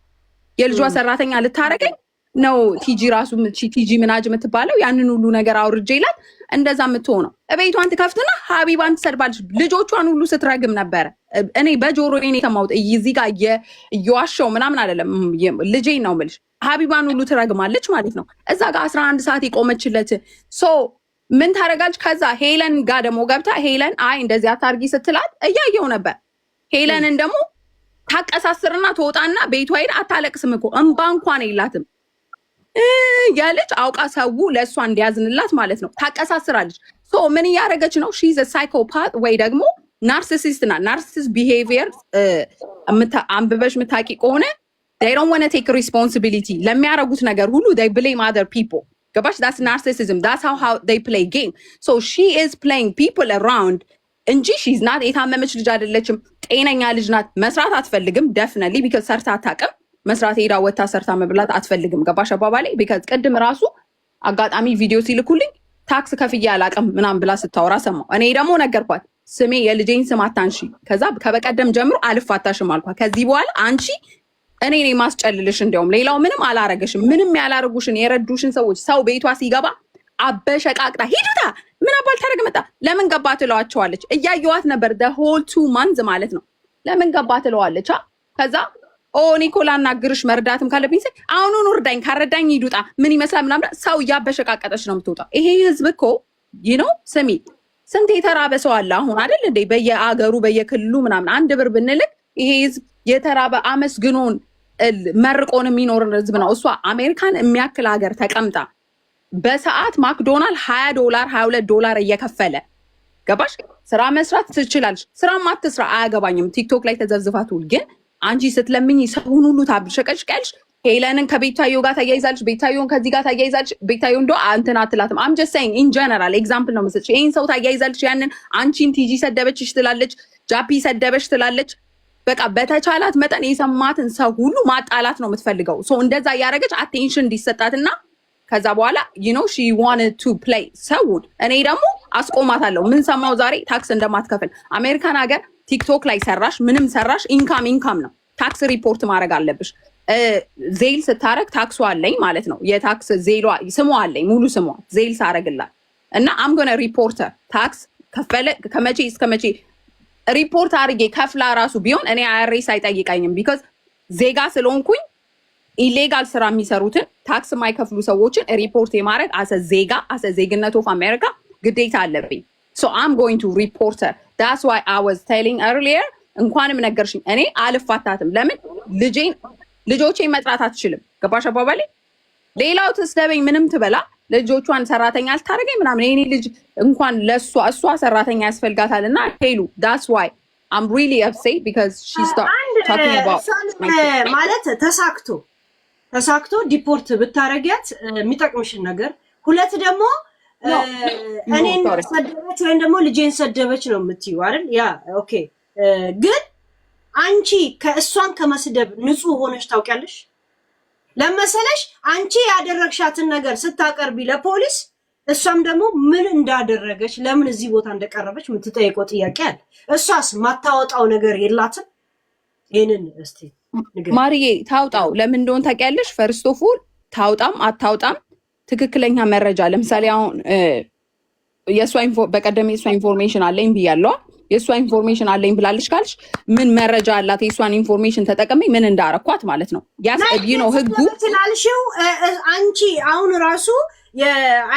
የልጇ ሰራተኛ ልታረገኝ ነው ቲጂ ራሱ ቲጂ ምናጅ የምትባለው ያንን ሁሉ ነገር አውርጄ ይላል። እንደዛ የምትሆነው ቤቷን ትከፍትና ሀቢባን ትሰድባለች። ልጆቿን ሁሉ ስትረግም ነበረ። እኔ በጆሮ ኔ የተማውጥ እዚህ ጋር እየዋሸው ምናምን አይደለም፣ ልጄን ነው የምልሽ። ሀቢባን ሁሉ ትረግማለች ማለት ነው። እዛ ጋር 11 ሰዓት የቆመችለት ምን ታደርጋለች? ከዛ ሄለን ጋር ደግሞ ገብታ ሄለን አይ እንደዚህ አታርጊ ስትላት እያየው ነበር። ሄለንን ደግሞ ታቀሳስርና ትወጣና ቤቷ ሄዳ አታለቅስም እኮ እንባ እንኳን የላትም ያለች አውቃ ሰው ለእሷ እንዲያዝንላት ማለት ነው። ታቀሳስራለች። ምን እያደረገች ነው? ሺዝ ሳይኮፓት ወይ ደግሞ ናርሲሲስት ና ናርሲሲስት ቢሄቪየር አንብበሽ ምታቂ ከሆነ they don't want to take responsibility ለሚያረጉት ነገር ሁሉ they blame other people። ገባሽ? that's narcissism. that's how they play game. so she is playing people around እንጂ she's not የታመመች ልጅ አይደለችም። ጤነኛ ልጅ ናት። መስራት አትፈልግም definitely because ሰርታ አታውቅም። መስራት ሄዳ ወታ ሰርታ መብላት አትፈልግም። ገባሽ አባባሌ? ቢካዝ ቅድም ራሱ አጋጣሚ ቪዲዮ ሲልኩልኝ ታክስ ከፍዬ አላውቅም ምናምን ብላ ስታወራ ሰማሁ። እኔ ደግሞ ነገርኳት ስሜ የልጄን ስም አታንሺ፣ ከዛ ከበቀደም ጀምሮ አልፋታሽም አልኳት። ከዚህ በኋላ አንቺ እኔ ነኝ ማስጨልልሽ፣ እንዲያውም ሌላው ምንም አላረገሽም። ምንም ያላረጉሽን የረዱሽን ሰዎች ሰው ቤቷ ሲገባ አበሸቃቅጣ ሂዱታ ምን አባል ታደርግ መጣ ለምን ገባ ትለዋቸዋለች። እያየዋት ነበር the whole 2 months ማለት ነው። ለምን ገባ ትለዋለች። ከዛ ኒኮላ እናግርሽ መርዳትም ካለብኝ ሲል አሁኑን እርዳኝ፣ ካረዳኝ ይዱጣ ምን ይመስላል ምናምን ሰው እያበሸቃቀጠች ነው የምትወጣው። ይሄ ህዝብ እኮ ነው ስሚ ስንት የተራበ ሰው አለ አሁን አይደል እንዴ? በየአገሩ በየክልሉ ምናምን 1 ብር ብንልክ ይሄ ህዝብ የተራበ አመስግኖን መርቆን የሚኖርን ህዝብ ነው። እሷ አሜሪካን የሚያክል ሀገር ተቀምጣ በሰዓት ማክዶናልድ $20 $22 እየከፈለ ገባሽ? ስራ መስራት ትችላለች። ስራ ማትስራ አያገባኝም። ቲክቶክ ላይ ተዘብዝፋት ውል ግን አንቺ ስትለምኝ ሰውን ሁሉ ታብሸቀጭቀልሽ። ሄለንን ከቤታዮ ጋር ታያይዛለች፣ ቤታዮን ከዚህ ጋር ታያይዛለች። ቤታዮ እንዶ እንትን አትላትም። አም ጀስት ሴይንግ ኢን ጀነራል ኤግዛምፕል ነው የምሰጥሽ። ይሄን ሰው ታያይዛለች፣ ያንን አንቺን ቲጂ ሰደበችሽ ትላለች፣ ጃፒ ሰደበች ትላለች። በቃ በተቻላት መጠን የሰማትን ሰው ሁሉ ማጣላት ነው የምትፈልገው። ሶ እንደዛ እያደረገች አቴንሽን እንዲሰጣትና ከዛ በኋላ ሺ ዋንት ቱ ፕሌይ ሰውን። እኔ ደግሞ አስቆማታለሁ። ምን ሰማው ዛሬ ታክስ እንደማትከፍል። አሜሪካን ሀገር ቲክቶክ ላይ ሰራሽ ምንም ሰራሽ ኢንካም ነው። ታክስ ሪፖርት ማድረግ አለብሽ። ዜል ስታረግ ታክሱ አለኝ ማለት ነው። የታክስ ዜሏ ስሟ አለኝ ሙሉ ስሟ ዜል ሳረግላት እና አምጎነ ሪፖርተር ታክስ ከፈለ ከመቼ እስከ መቼ ሪፖርት አድርጌ ከፍላ ራሱ ቢሆን እኔ አይሬስ አይጠይቀኝም። ቢኮዝ ዜጋ ስለሆንኩኝ ኢሌጋል ስራ የሚሰሩትን ታክስ የማይከፍሉ ሰዎችን ሪፖርት የማድረግ ዜጋ ዜግነት ኦፍ አሜሪካ ግዴታ አለብኝ። ሶ አም ጎይንግ ቱ ሪፖርተር ዳትስ ዋይ አይ ዋዝ ቴሊንግ ኤርሊየር። እንኳንም ነገርሽኝ እኔ አልፋታትም። ለምን ልጆቼን መጥራት አትችልም። ገባሽ አባባሌ? ሌላው ትስደበኝ ምንም ትበላ ልጆቿን ሰራተኛ አልታረገኝ ምናምን የኔ ልጅ እንኳን እሷ ሰራተኛ ያስፈልጋታል። እና ሄሉ ዳትስ ዋይ አም ሪሊ አፕሴት ቢካዝ ሺ ስታርት ታኪንግ አባውት ማለት ተሳክቶ ዲፖርት ብታረጊያት የሚጠቅምሽን ነገር። ሁለት ደግሞ እኔን ሰደበች ወይም ደግሞ ልጄን ሰደበች ነው የምትይው አይደል? ያ ኦኬ። ግን አንቺ ከእሷን ከመስደብ ንጹህ ሆነሽ ታውቂያለሽ? ለመሰለሽ አንቺ ያደረግሻትን ነገር ስታቀርቢ ለፖሊስ እሷም ደግሞ ምን እንዳደረገች ለምን እዚህ ቦታ እንደቀረበች የምትጠይቀው ጥያቄ አለ። እሷስ ማታወጣው ነገር የላትም? ይሄንን እስቲ ማርዬ ታውጣው። ለምን እንደሆነ ታውቂያለሽ? ፈርስት ኦፍ ኦል ታውጣም አታውጣም ትክክለኛ መረጃ ለምሳሌ አሁን በቀደም የእሷ ኢንፎርሜሽን አለኝ ብያለዋ። የእሷ ኢንፎርሜሽን አለኝ ብላለች ካልሽ ምን መረጃ አላት? የእሷን ኢንፎርሜሽን ተጠቅሜ ምን እንዳረኳት ማለት ነው። ነው ህጉ ስላልሽው አንቺ አሁን ራሱ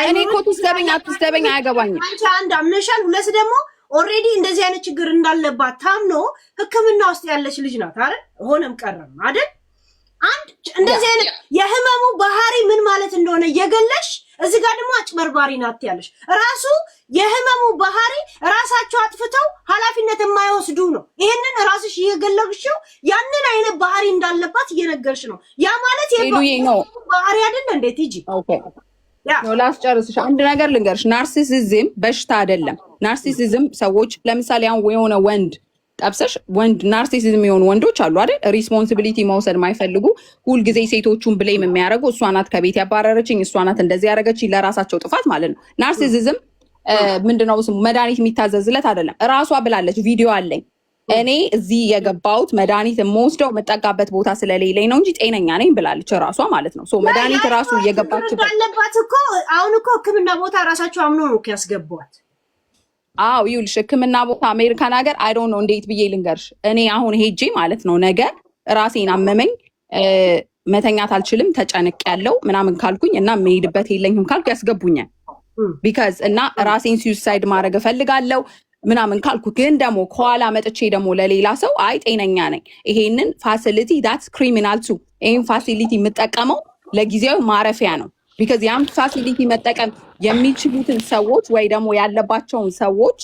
እኔ እኮ ትስደበኝ አትስደበኝ አያገባኝም። አንቺ አንድ አምነሻል፣ ሁለት ደግሞ ኦልሬዲ እንደዚህ አይነት ችግር እንዳለባት ታምኖ ሕክምና ውስጥ ያለች ልጅ ናት አይደል? ሆነም ቀረም አይደል? አንድ እንደዚህ አይነት የህመሙ ባህሪ ምን ማለት እንደሆነ እየገለሽ እዚህ ጋር ደግሞ አጭበርባሪ ናት ያለሽ ራሱ የህመሙ ባህሪ ራሳቸው አጥፍተው ኃላፊነት የማይወስዱ ነው። ይሄንን ራስሽ እየገለግሽው ያንን አይነት ባህሪ እንዳለባት እየነገርሽ ነው። ያ ማለት የህመሙ ባህሪ አይደል እንዴ? ቲጂ ነው ላስጨርስሽ። አንድ ነገር ልንገርሽ፣ ናርሲሲዝም በሽታ አይደለም። ናርሲሲዝም ሰዎች ለምሳሌ አሁን የሆነ ወንድ ጠብሰሽ ወንድ ናርሲሲዝም የሆኑ ወንዶች አሉ አይደል? ሪስፖንሲቢሊቲ መውሰድ የማይፈልጉ ሁልጊዜ ሴቶቹን ብሌም የሚያደርጉ እሷ ናት ከቤት ያባረረችኝ፣ እሷ ናት እንደዚህ ያደረገችኝ፣ ለራሳቸው ጥፋት ማለት ነው። ናርሲሲዝም ምንድነው ስሙ? መድኃኒት የሚታዘዝለት አይደለም። እራሷ ብላለች፣ ቪዲዮ አለኝ እኔ እዚህ የገባሁት መድኃኒት የምወስደው የምጠጋበት ቦታ ስለሌለኝ ነው እንጂ ጤነኛ ነኝ ብላለች እራሷ ማለት ነው። መድኃኒት ራሱ እየገባችበት አለባት እኮ። አሁን እኮ ሕክምና ቦታ ራሳቸው አምኖ ነው ያስገቧት። አዎ ይኸውልሽ ሕክምና ቦታ አሜሪካን ሀገር አይ ዶንት ኖ እንዴት ብዬ ልንገርሽ። እኔ አሁን ሄጄ ማለት ነው ነገ ራሴን አመመኝ መተኛት አልችልም ተጨንቅ ያለው ምናምን ካልኩኝ እና የምሄድበት የለኝም ካልኩ ያስገቡኛል። ቢካዝ እና ራሴን ሱሳይድ ማድረግ እፈልጋለሁ ምናምን ካልኩ ግን ደግሞ ከኋላ መጥቼ ደግሞ ለሌላ ሰው አይ ጤነኛ ነኝ ይሄንን ፋሲሊቲ ዳትስ ክሪሚናል ቱ ይሄን ፋሲሊቲ የምጠቀመው ለጊዜው ማረፊያ ነው። ቢካዝ ያም ፋሲሊቲ መጠቀም የሚችሉትን ሰዎች ወይ ደግሞ ያለባቸውን ሰዎች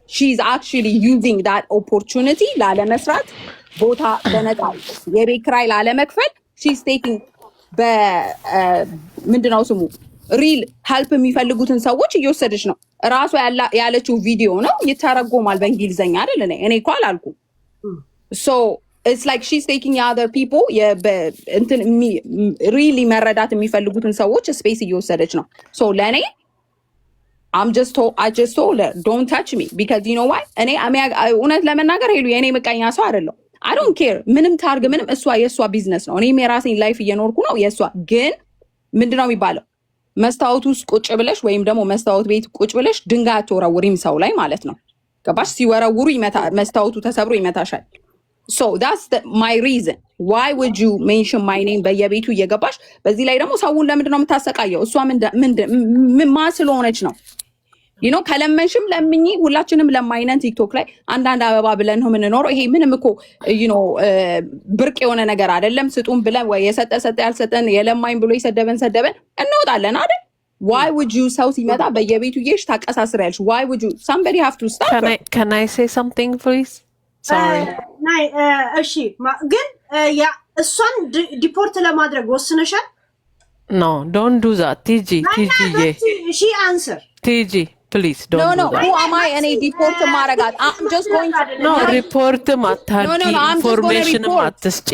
ሺ ኢዝ አክቹዋሊ ዩዚንግ ዳት ኦፖርቹኒቲ ላለመስራት ቦታ በነፃ የቤት ኪራይ ላለመክፈል ሺ ኢዝ ቴኪንግ ምንድነው ስሙ ሪል ሄልፕ የሚፈልጉትን ሰዎች እየወሰደች ነው። እራሷ ያለችው ቪዲዮ ነው፣ ይተረጎማል በእንግሊዝኛ አይደል? እኔ እኮ አላልኩም። ሶ ኢትስ ላይክ ሺ ኢዝ ቴኪንግ አዘር ፒፕል እንትን ሪሊ መረዳት የሚፈልጉትን ሰዎች ስፔስ እየወሰደች ነው። ሶ ለእኔ I just told her don't touch me because you know why? እኔ እውነት ለመናገር ሄሉ የእኔ ምቀኛ ሰው አይደለሁ። I don't care ምንም ታርግ ምንም፣ እሷ የእሷ ቢዝነስ ነው። እኔም የራሴን ላይፍ እየኖርኩ ነው። የእሷ ግን ምንድነው የሚባለው መስታወት ውስጥ ቁጭ ብለሽ ወይም ደግሞ መስታወት ቤት ቁጭ ብለሽ ድንጋይ አትወረውሪም ሰው ላይ ማለት ነው። ገባሽ? ሲወረውሩ መስታወቱ ተሰብሮ ይመታሻል። So that's my reason why would you mention my name በየቤቱ እየገባሽ። በዚህ ላይ ደግሞ ሰውን ለምንድን ነው የምታሰቃየው? እሷ ምን ስለሆነች ነው? ከለመንሽም ለምኝ፣ ሁላችንም ለማይነን ቲክቶክ ላይ አንዳንድ አበባ ብለን ነው የምንኖረው። ይሄ ምንም እኮ ብርቅ የሆነ ነገር አይደለም። ስጡን ብለን ወይ የሰጠ ያልሰጠን የለማኝ ብሎ የሰደበን እንወጣለን አይደል? why would you ሰው ሲመጣ በየቤቱ እየሽ ታቀሳስሪያለሽ? why would you somebody have to stop can I say something please? Sorry. እሺ ግን እሷን ዲፖርት ለማድረግ ወስነሻል? No, don't do that. TG, she answer. TG, please don't do that. Who am I? Any deport ማረጋት? I'm just going to No, report ማታርጊ information ማትስጪ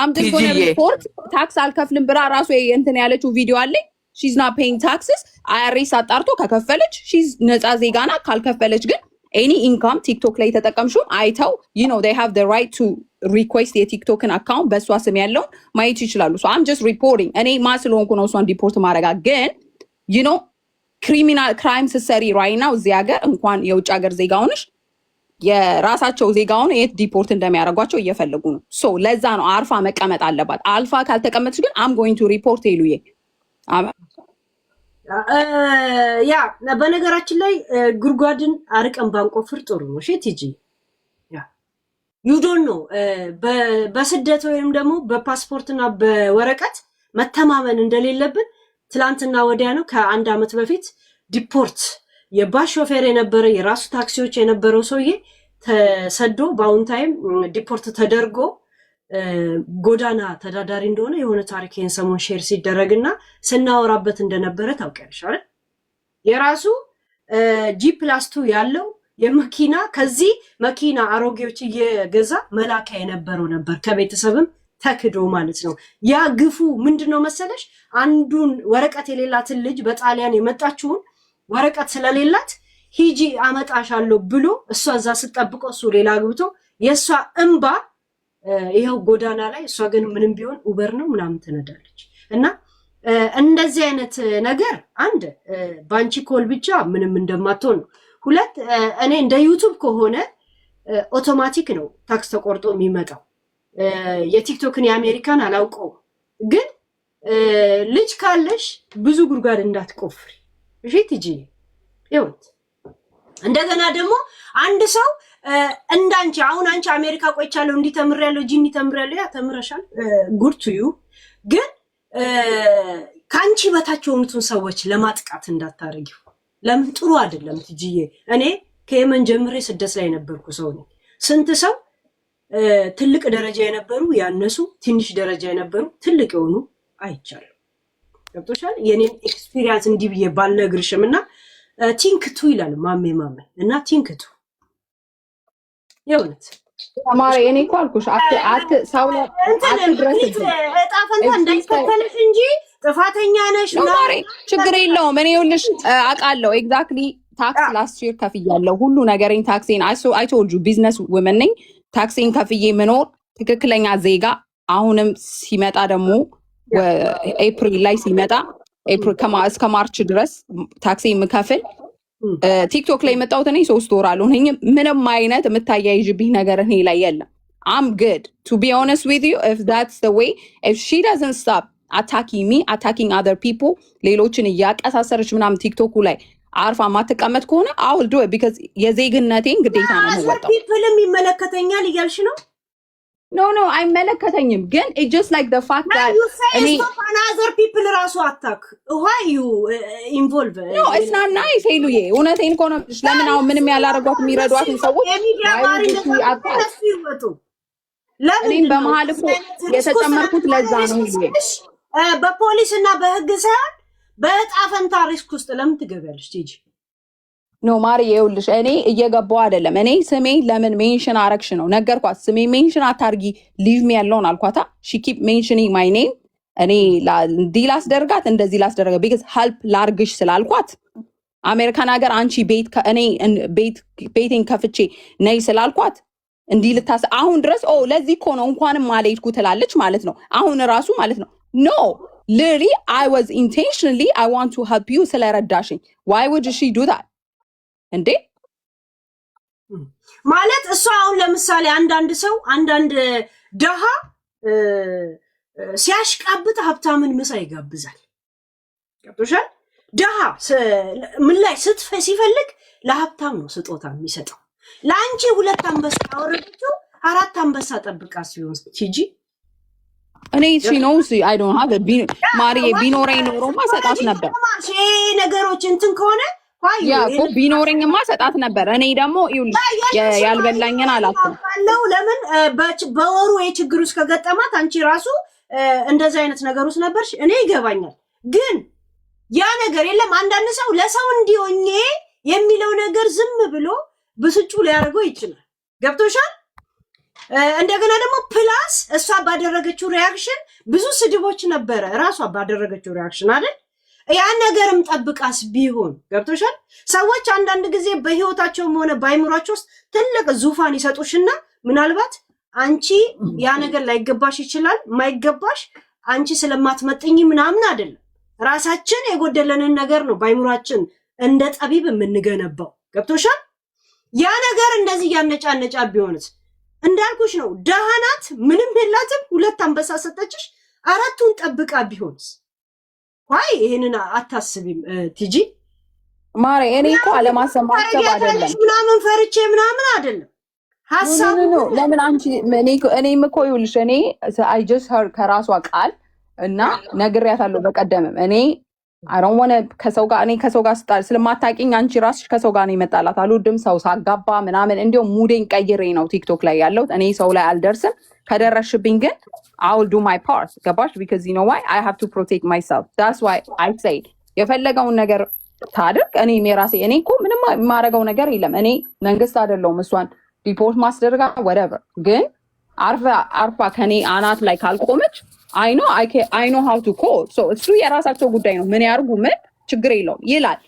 I'm just going to report ታክስ አልከፍልም ብራ ራሱ እንትን ያለችው ቪዲዮ አለኝ። she's not paying taxes. IRS አጣርቶ ከከፈለች she's ነፃ ዜጋ ናት። ካልከፈለች ግን any income ቲክቶክ ላይ ተጠቀምሽው አይተው you know they have the right to request የቲክቶክን አካውንት በሷ ስም ያለው ማየት ይችላሉ። so I'm just reporting እኔ ማስሎንኩ ነው እሷን ዲፖርት ማረጋት። ግን you know ክሪሚናል ክራይም ስትሰሪ right now እዚህ ሀገር እንኳን የውጭ ሀገር ዜጋ ሆነሽ የራሳቸው ዜጋ ሆነ የት ዲፖርት እንደሚያደርጓቸው እየፈለጉ ነው። so ለዛ ነው አርፋ መቀመጥ አለባት። አልፋ ካልተቀመጥሽ ግን I'm going to report ይሉዬ ያ በነገራችን ላይ ጉድጓድን አርቀን ባንቆፍር ጥሩ ነው። እሺ ቲጂ ያ you don't know በስደት ወይም ደግሞ በፓስፖርትና በወረቀት መተማመን እንደሌለብን ትላንትና ወዲያ ነው ከአንድ አመት በፊት ዲፖርት የባስ ሾፌር የነበረ የራሱ ታክሲዎች የነበረው ሰውዬ ተሰዶ በአሁን ታይም ዲፖርት ተደርጎ ጎዳና ተዳዳሪ እንደሆነ የሆነ ታሪክ ሰሞን ሼር ሲደረግና ስናወራበት እንደነበረ ታውቂያለሽ አይደል? የራሱ G+2 ያለው የመኪና ከዚህ መኪና አሮጌዎች እየገዛ መላካ የነበረው ነበር ከቤተሰብም ተክዶ ማለት ነው። ያ ግፉ ምንድነው መሰለሽ? አንዱን ወረቀት የሌላትን ልጅ በጣሊያን የመጣችውን ወረቀት ስለሌላት ሂጂ አመጣሻለሁ ብሎ እሷ እዛ ስትጠብቀው እሱ ሌላ አግብቶ የሷ እንባ ይሄው ጎዳና ላይ እሷ ግን ምንም ቢሆን ኡበር ነው ምናምን ትነዳለች። እና እንደዚህ አይነት ነገር አንድ ባንቺ ኮል ብቻ ምንም እንደማትሆን ነው። ሁለት እኔ እንደ ዩቲዩብ ከሆነ ኦቶማቲክ ነው ታክስ ተቆርጦ የሚመጣው። የቲክቶክን የአሜሪካን አላውቀው። ግን ልጅ ካለሽ ብዙ ጉድጓድ እንዳትቆፍሪ እሺ ትጂ ይወት። እንደገና ደግሞ አንድ ሰው እንዳንቺ አሁን አንቺ አሜሪካ ቆይቻለሁ እንዲ ተምሬያለሁ ጂኒ ተምሬያለሁ ያ ተምረሻል ጉድ ቱ ዩ። ግን ካንቺ በታች የሆኑትን ሰዎች ለማጥቃት እንዳታረጊው። ለምን ጥሩ አይደለም ትጂዬ። እኔ ከየመን ጀምሬ ስደት ላይ ነበርኩ ሰው ነኝ። ስንት ሰው ትልቅ ደረጃ የነበሩ ያነሱ ትንሽ ደረጃ የነበሩ ትልቅ የሆኑ አይቻለሁ። ገብቶሻል? የኔን ኤክስፒሪየንስ እንዲህ ብዬ ባልነግርሽም እና ቲንክቱ ይላል ማሜ እና ቲንክቱ የእውነት ተማሪ እኔ እኮ አልኩሽ አት ሰው ላይ አትድረስ እጣፈንታ እንዳይከተልሽ እንጂ ጥፋተኛ ነሽ ተማሪ ችግር የለውም። እኔ ይኸውልሽ አውቃለሁ ኤግዛክትሊ ታክስ ላስት ይር ከፍያለሁ ሁሉ ነገሬን ታክሴን I told you ቢዝነስ ውመን ነኝ። ታክሴን ከፍዬ መኖር ትክክለኛ ዜጋ አሁንም ሲመጣ ደግሞ ኤፕሪል ላይ ሲመጣ እስከ ማርች ድረስ ታክሴ የምከፍል ቲክቶክ ላይ የመጣሁት እኔ 3 ወር አልሆነኝም። ምንም አይነት የምታያይዥብኝ ነገር እኔ ላይ የለም። I'm good to be honest with you if that's the way if she doesn't stop attacking me attacking other people ሌሎችን እያቀሳሰረች ምናምን ቲክቶኩ ላይ አርፋ ማትቀመጥ ከሆነ I will do it because የዜግነቴን ግዴታ ነው የምወጣው። ፒፕልም ይመለከተኛል እያልሽ ነው? No አይመለከተኝም። ግን it just like the fact that እኔ other people ራሱ attack why you involve no it's not nice ሄሉዬ እውነቴን እኮ ነው። ለምን አሁን ምንም ያላረጓት የሚረዷትን ሰዎች እኔም በመሀል እኮ የተጨመርኩት ለዛ ነው። በፖሊስ እና በህግ ሳይሆን በዕጣ ፈንታ ሪስክ ውስጥ ለምን ትገቢያለሽ ቲጂ? ኖ ማሪ ይኸውልሽ እኔ እየገባው አይደለም። እኔ ስሜ ለምን ሜንሽን አረግሽ ነው ነገርኳት። ስሜ ሜንሽን አታርጊ ሊቭ ሚ ያለውን አልኳታ። ሺ ኪፕ ሜንሽኒንግ ማይ ኔም። እኔ እንዲህ ላስደርጋት እንደዚህ ላስደርጋት ቢካዝ ሄልፕ ላርግሽ ስላልኳት አሜሪካን ሀገር አንቺ እኔ ቤቴን ከፍቼ ነይ ስላልኳት እንዲህ ልታስ አሁን ድረስ ለዚህ እኮ ነው እንኳንም ማለይትኩ ትላለች ማለት ነው። አሁን ራሱ ማለት ነው ኖ literally I was intentionally I want to help you ስለረዳሽኝ why would she do that እንዴ? ማለት እሷ አሁን ለምሳሌ አንዳንድ ደሃ ሲያሽቃብጥ ሀብታምን ምሳ ይጋብዛል። ገብቶሻል? ደሃ ምን ላይ ሲፈልግ ለሀብታም ነው ስጦታ የሚሰጠው። ለአንቺ 2 አንበሳ አወረደችው 4 አንበሳ ጠብቃ ሲሆን ቲጂ እኔ she knows I don't have a ማሪ ቢኖረኝ ኖሮማ ሰጣት ነበር። ነገሮች እንትን ከሆነ ያ እኮ ቢኖረኝማ ሰጣት ነበር። እኔ ደግሞ ይኸውልሽ ያልበላኝን አላውቅም። ለምን በወሩ የችግር ውስጥ ከገጠማት አንቺ ራሱ እንደዚህ አይነት ነገር ውስጥ ነበርሽ። እኔ ይገባኛል፣ ግን ያ ነገር የለም። አንዳንድ ሰው ለሰው እንዲሆኜ የሚለው ነገር ዝም ብሎ ብስጩ ሊያደርገው ይችላል። ገብቶሻል? እንደገና ደግሞ ፕላስ እሷ ባደረገችው ሪያክሽን ብዙ ስድቦች ነበረ። ራሷ ባደረገችው ሪያክሽን አይደል? ያን ነገርም ጠብቃስ ቢሆን ገብቶሻል? ሰዎች አንዳንድ ጊዜ በህይወታቸውም ሆነ በአይምሯቸው ውስጥ ትልቅ ዙፋን ይሰጡሽና ምናልባት አንቺ ያ ነገር ላይገባሽ ይችላል። ማይገባሽ አንቺ ስለማትመጥኝ ምናምን አይደለም። ራሳችን የጎደለንን ነገር ነው በአይምሯችን እንደ ጠቢብ የምንገነባው። ገብቶሻል? ያ ነገር እንደዚህ ያነጫነጫ ቢሆንስ? እንዳልኩሽ ነው። ደሃናት ምንም የላትም። 2 አንበሳ ሰጠችሽ፣ 4ቱን ጠብቃ ቢሆንስ? ዋይ ይሄንን አታስቢም ቲጂ ማሬ? እኔ እኮ አለማሰማት አይደለም ምናምን ፈርቼ ምናምን አይደለም ሐሳቡ ነው። ለምን አንቺ እኔም እኮ ይኸውልሽ እኔ አይ ጀስት ሄር ከራሷ ቃል እና ነግሬያታለሁ በቀደምም እኔ I don't want to ከሰው ጋር ስለማታውቂኝ አንቺ ራስሽ ከሰው ጋር ነው የመጣላት አልወድም። ሰው ሳጋባ ምናምን እንዲያው ሙዴን ቀይሬ ነው ቲክቶክ ላይ ያለሁት። እኔ ሰው ላይ አልደርስም። ከደረስሽብኝ ግን I will do my part ገባሽ? because you know why I have to protect myself. That's why I say የፈለገውን ነገር ታድርግ። እኔም የራሴ እኔ እኮ ምንም የማደርገው ነገር የለም። እኔ መንግስት አይደለሁም እሷን ሪፖርት ማስደረጋ whatever። ግን አርፋ ከኔ አናት ላይ ካልቆመች I know how to call. So እሱ የራሳቸው ጉዳይ ነው። ምን ያርጉ ምን ችግር የለውም ይላል።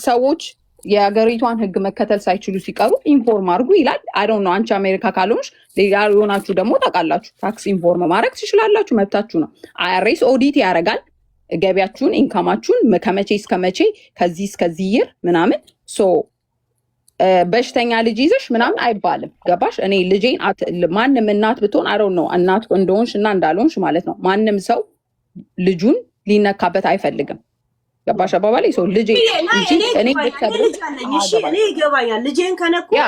ሰዎች የሀገሪቷን ህግ መከተል ሳይችሉ ሲቀሩ ኢንፎርም አድርጉ ይላል። I don't know አንቺ አሜሪካ ካልሆንሽ ሌላ የሆናችሁ ደግሞ ታውቃላችሁ። ታክስ ኢንፎርም ማድረግ ትችላላችሁ፣ መብታችሁ ነው። IRS ኦዲት ያደርጋል ገቢያችሁን፣ ኢንካማችሁን ከመቼ እስከ መቼ ከዚህ እስከዚህ ይር ምናምን ሶ በሽተኛ ልጅ ይዘሽ ምናምን አይባልም። ገባሽ? እኔ ልጄን ማንም እናት ብትሆን አረው ነው እናት እንደሆንሽ እና እንዳልሆንሽ ማለት ነው። ማንም ሰው ልጁን ሊነካበት አይፈልግም። ገባሽ አባባሌ? ሰው ልጄ እንጂ እኔ ይገባኛል። ልጄን ከነኩ ያ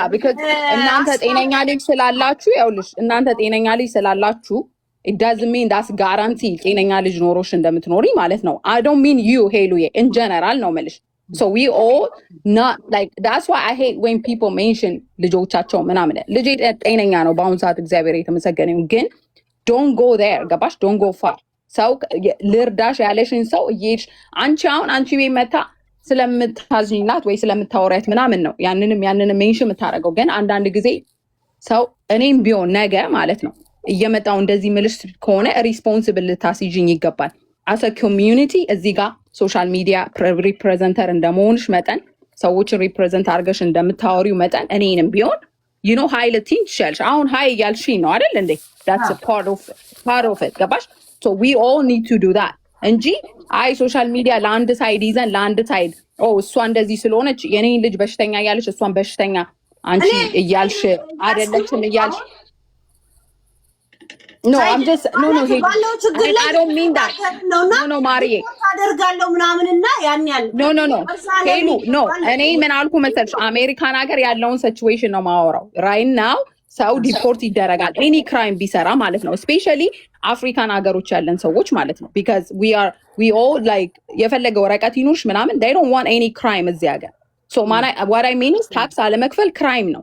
እናንተ ጤነኛ ልጅ ስላላችሁ ያውልሽ እናንተ ጤነኛ ልጅ ስላላችሁ it doesn't mean that's guarantee ጤነኛ ልጅ ኖሮሽ እንደምትኖሪ ማለት ነው። I don't mean you ሄሉዬ in general ነው መልሽ So we all not like that's why I hate when people mention ልጆቻቸው ምናምን ልጅ ጤነኛ ነው በአሁኑ ሰዓት እግዚአብሔር የተመሰገነ ይሁን። ግን don't go there ገባሽ? don't go far። ሰው ልርዳሽ ያለሽን ሰው እየሄድሽ አንቺ ቤት መታ ስለምታዝኝላት ወይ ስለምታወሪያት ምናምን ነው ያንንም ሜንሽን የምታደርገው። ግን አንዳንድ ጊዜ ሰው እኔም ቢሆን ነገ ማለት ነው እየመጣው እንደዚህ ምልሽ ከሆነ ሪስፖንሲብል ልታስይዥኝ ይገባል። as a community እዚህ ጋር ሶሻል ሚዲያ ሪፕሬዘንተር እንደመሆንሽ መጠን ሰዎችን ሪፕሬዘንት አድርገሽ እንደምታወሪው መጠን እኔንም ቢሆን ሀይ ልትይኝ ትችያለሽ። አሁን ሀይ እያልሽኝ ነው አይደል እንዴ? that's a part of it ገባሽ? so we all need to do that እንጂ ሶሻል ሚዲያ ለአንድ ሳይድ ይዘን ለአንድ ሳይድ እሷ እንደዚህ ስለሆነች የኔን ልጅ በሽተኛ እያልሽ እሷን በሽተኛ አንቺ እያልሽ አይደለችም እያልሽ No, I'm just no. I don't mean that. No, Marie. አደርጋለሁ ምናምንና ያን ያለ No. ሄሉ no. እኔ ምን አልኩ መሰልሽ አሜሪካን ሀገር ያለውን ሲቹዌሽን ነው ማወራው። right now ሰው ዲፖርት ይደረጋል ኤኒ ክራይም ቢሰራ ማለት ነው። ስፔሻሊ አፍሪካን ሀገሮች ያለን ሰዎች ማለት ነው። because we all like የፈለገ ወረቀት ይኑርሽ ምናምን they don't want any crime እዚህ ሀገር። so what I mean is ታክስ አለመክፈል ክራይም ነው።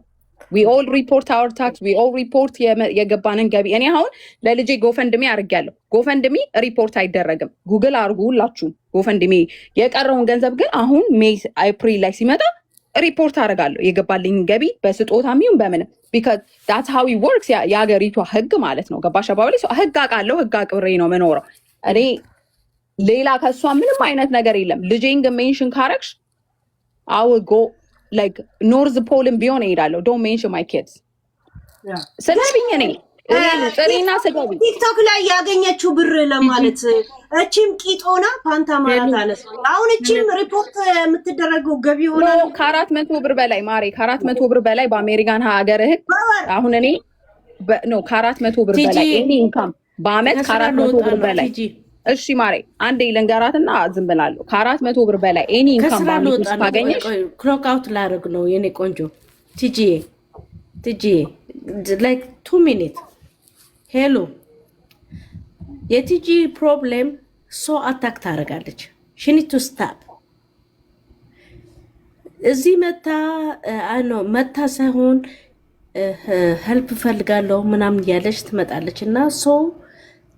we all report our tax we all report የገባንን ገቢ። እኔ አሁን ለልጄ ጎፈንድሚ አድርጌያለሁ። ጎፈንድሚ ሪፖርት አይደረግም። ጉግል አድርጉ ሁላችሁም ጎፈንድሚ። የቀረውን ገንዘብ ግን አሁን ሜይ ኤፕሪል ላይ ሲመጣ ሪፖርት አደርጋለሁ የገባልኝ ገቢ በስጦታም ይሁን በምንም because that's how it works የሀገሪቷ ህግ ማለት ነው። ገባሽ አባባሌ? ህግ አውቃለሁ፣ ህግ አክብሬ ነው የምኖረው እኔ። ሌላ ከሷ ምንም አይነት ነገር የለም። ልጄን ግን ሜንሽን ካረግሽ I will go like ኖርዝ ፖልን ቢሆን እሄዳለሁ። don't mention my kids ስለብኝ እኔ ጥሪና ስገቢ ቲክቶክ ላይ ያገኘችው ብር ለማለት እቺም ቂጦና ፓንታ ማለት አለስ አሁን እቺም ሪፖርት የምትደረገው ገቢ ሆነ ከ400 ብር በላይ ማሬ፣ ከ400 ብር በላይ በአሜሪካን ሀገር ህግ አሁን እኔ ከ400 ብር በላይ እኔ ኢንካም በአመት ከ400 ብር በላይ እሺ ማሬ አንዴ ልንገራትና ዝም ብላለሁ። ከ400 ብር በላይ ኤኒ ኢንካም ባንክ ታገኘሽ። ክሎክ አውት ላደርግ ነው የኔ ቆንጆ ቲጂ like 2 minutes ሄሎ የቲጂ ፕሮብሌም ሶ አታክ ታደርጋለች። she need to stop እዚህ መታ ሳይሆን ሄልፕ ፈልጋለሁ ምናምን እያለች ትመጣለች እና ሰው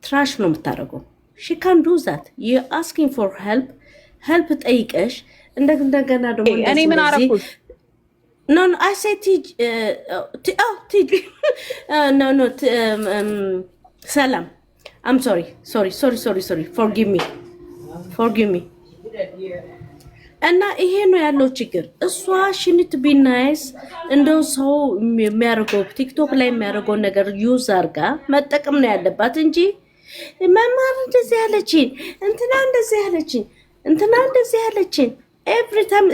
ትራሽ ነው የምታደርገው። ሺ ካን ዱ ዛት ዩ አስኪንግ ፎር ሄልፕ ጠይቀሽ እንደገና ደግሞ እኔ ምን አረኩት? ኖ አይ ሴ ቲጂ ኖ ሰላም አም ሶሪ ፎርጊቭ ሚ እና ይሄ ነው ያለው ችግር። እሷ ሽኒት ቢናይስ እንደው ሰው የሚያደርገው ቲክቶክ ላይ የሚያደርገው ነገር ዩዝ አርጋ መጠቀም ነው ያለባት እንጂ መማር እንደዚህ ያለችኝ እንትና እንደዚህ ያለችኝ ኤቭሪ ታይም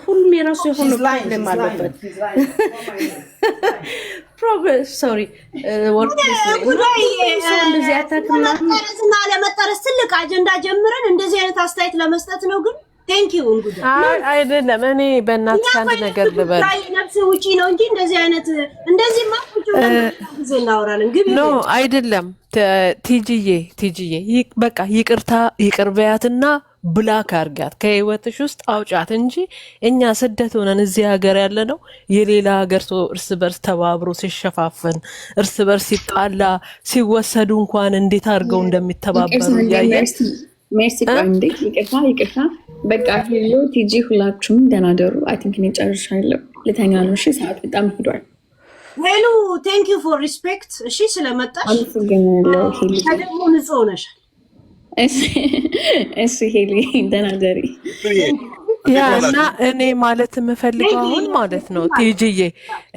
ሁሉም የራሱ የሆነ ፕሮብሌም አለበት። ሶሪ እንደዚህ አታክምና ለመጠረስ ትልቅ አጀንዳ ጀምረን እንደዚህ አይነት አስተያየት ለመስጠት ነው። ግን ቴንክ ዩ እንግዲህ አይደለም። እኔ በእናትሽ አንድ ነገር ልበል። ነፍስ ውጪ ነው እንጂ እንደዚህ አይነት እንደዚህ ማቁጭ ጊዜ እናወራለን። ግን ኖ አይደለም። ቲጂዬ በቃ ይቅር በያትና ብላክ አርጋት ከህይወትሽ ውስጥ አውጫት እንጂ እኛ ስደት ሆነን እዚህ ሀገር ያለ ነው የሌላ ሀገር ሰው እርስ በርስ ተባብሮ ሲሸፋፈን እርስ በርስ ሲጣላ ሲወሰዱ እንኳን እንዴት አድርገው እንደሚተባበሩ እያየን ሜርሲ ቆንዴ ይቅርታ በቃ ሄሎ ቲጂ ሁላችሁም ደህና ደሩ። አይ ቲንክ እኔ ጨርሻለሁ ልተኛ ነው። እሺ ሰዓት በጣም ሄዷል። ሄሉ ቴንክ ዩ ፎር ሪስፔክት። እሺ ስለመጣሽ አመሰግናለሁ ሄሉ። ደግሞ ንጹህ ሆነሻል። እሺ ሄሊ ደህና ደሪ። ያ እና እኔ ማለት የምፈልገው አሁን ማለት ነው ቲጂዬ፣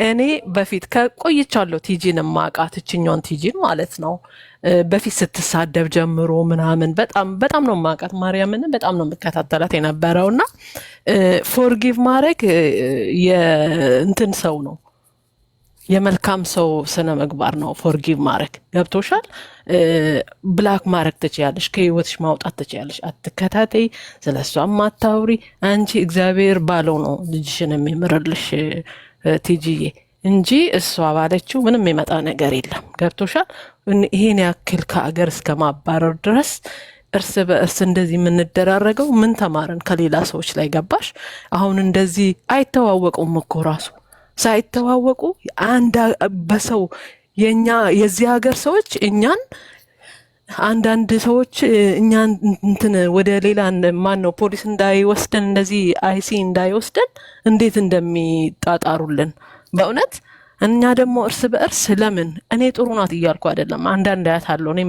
እኔ በፊት ከቆይቻለሁ ቲጂን ማቃት እችኛውን ቲጂን ማለት ነው በፊት ስትሳደብ ጀምሮ ምናምን በጣም ነው ማቃት። ማርያምን በጣም ነው የምከታተላት የነበረውና ፎርጊቭ ማድረግ የእንትን ሰው ነው የመልካም ሰው ስነ ምግባር ነው። ፎርጊቭ ማድረግ ገብቶሻል። ብላክ ማድረግ ትችያለሽ፣ ከህይወትሽ ማውጣት ትችያለሽ። አትከታተይ፣ ስለሷም አታውሪ። አንቺ እግዚአብሔር ባለው ነው ልጅሽን የሚምርልሽ ቲጂዬ እንጂ እሷ ባለችው ምንም የመጣ ነገር የለም። ገብቶሻል። ይሄን ያክል ከአገር እስከ ማባረር ድረስ እርስ በእርስ እንደዚህ የምንደራረገው ምን ተማረን ከሌላ ሰዎች ላይ ገባሽ? አሁን እንደዚህ አይተዋወቁም እኮ ራሱ ሳይተዋወቁ አንድ በሰው የዚህ ሀገር ሰዎች እኛን አንዳንድ ሰዎች እኛን እንትን ወደ ሌላ ማን ነው ፖሊስ እንዳይወስደን እንደዚህ አይሲ እንዳይወስደን እንዴት እንደሚጣጣሩልን በእውነት። እኛ ደግሞ እርስ በእርስ ለምን እኔ ጥሩ ናት እያልኩ አይደለም። አንዳንድ አያታለሁ እኔ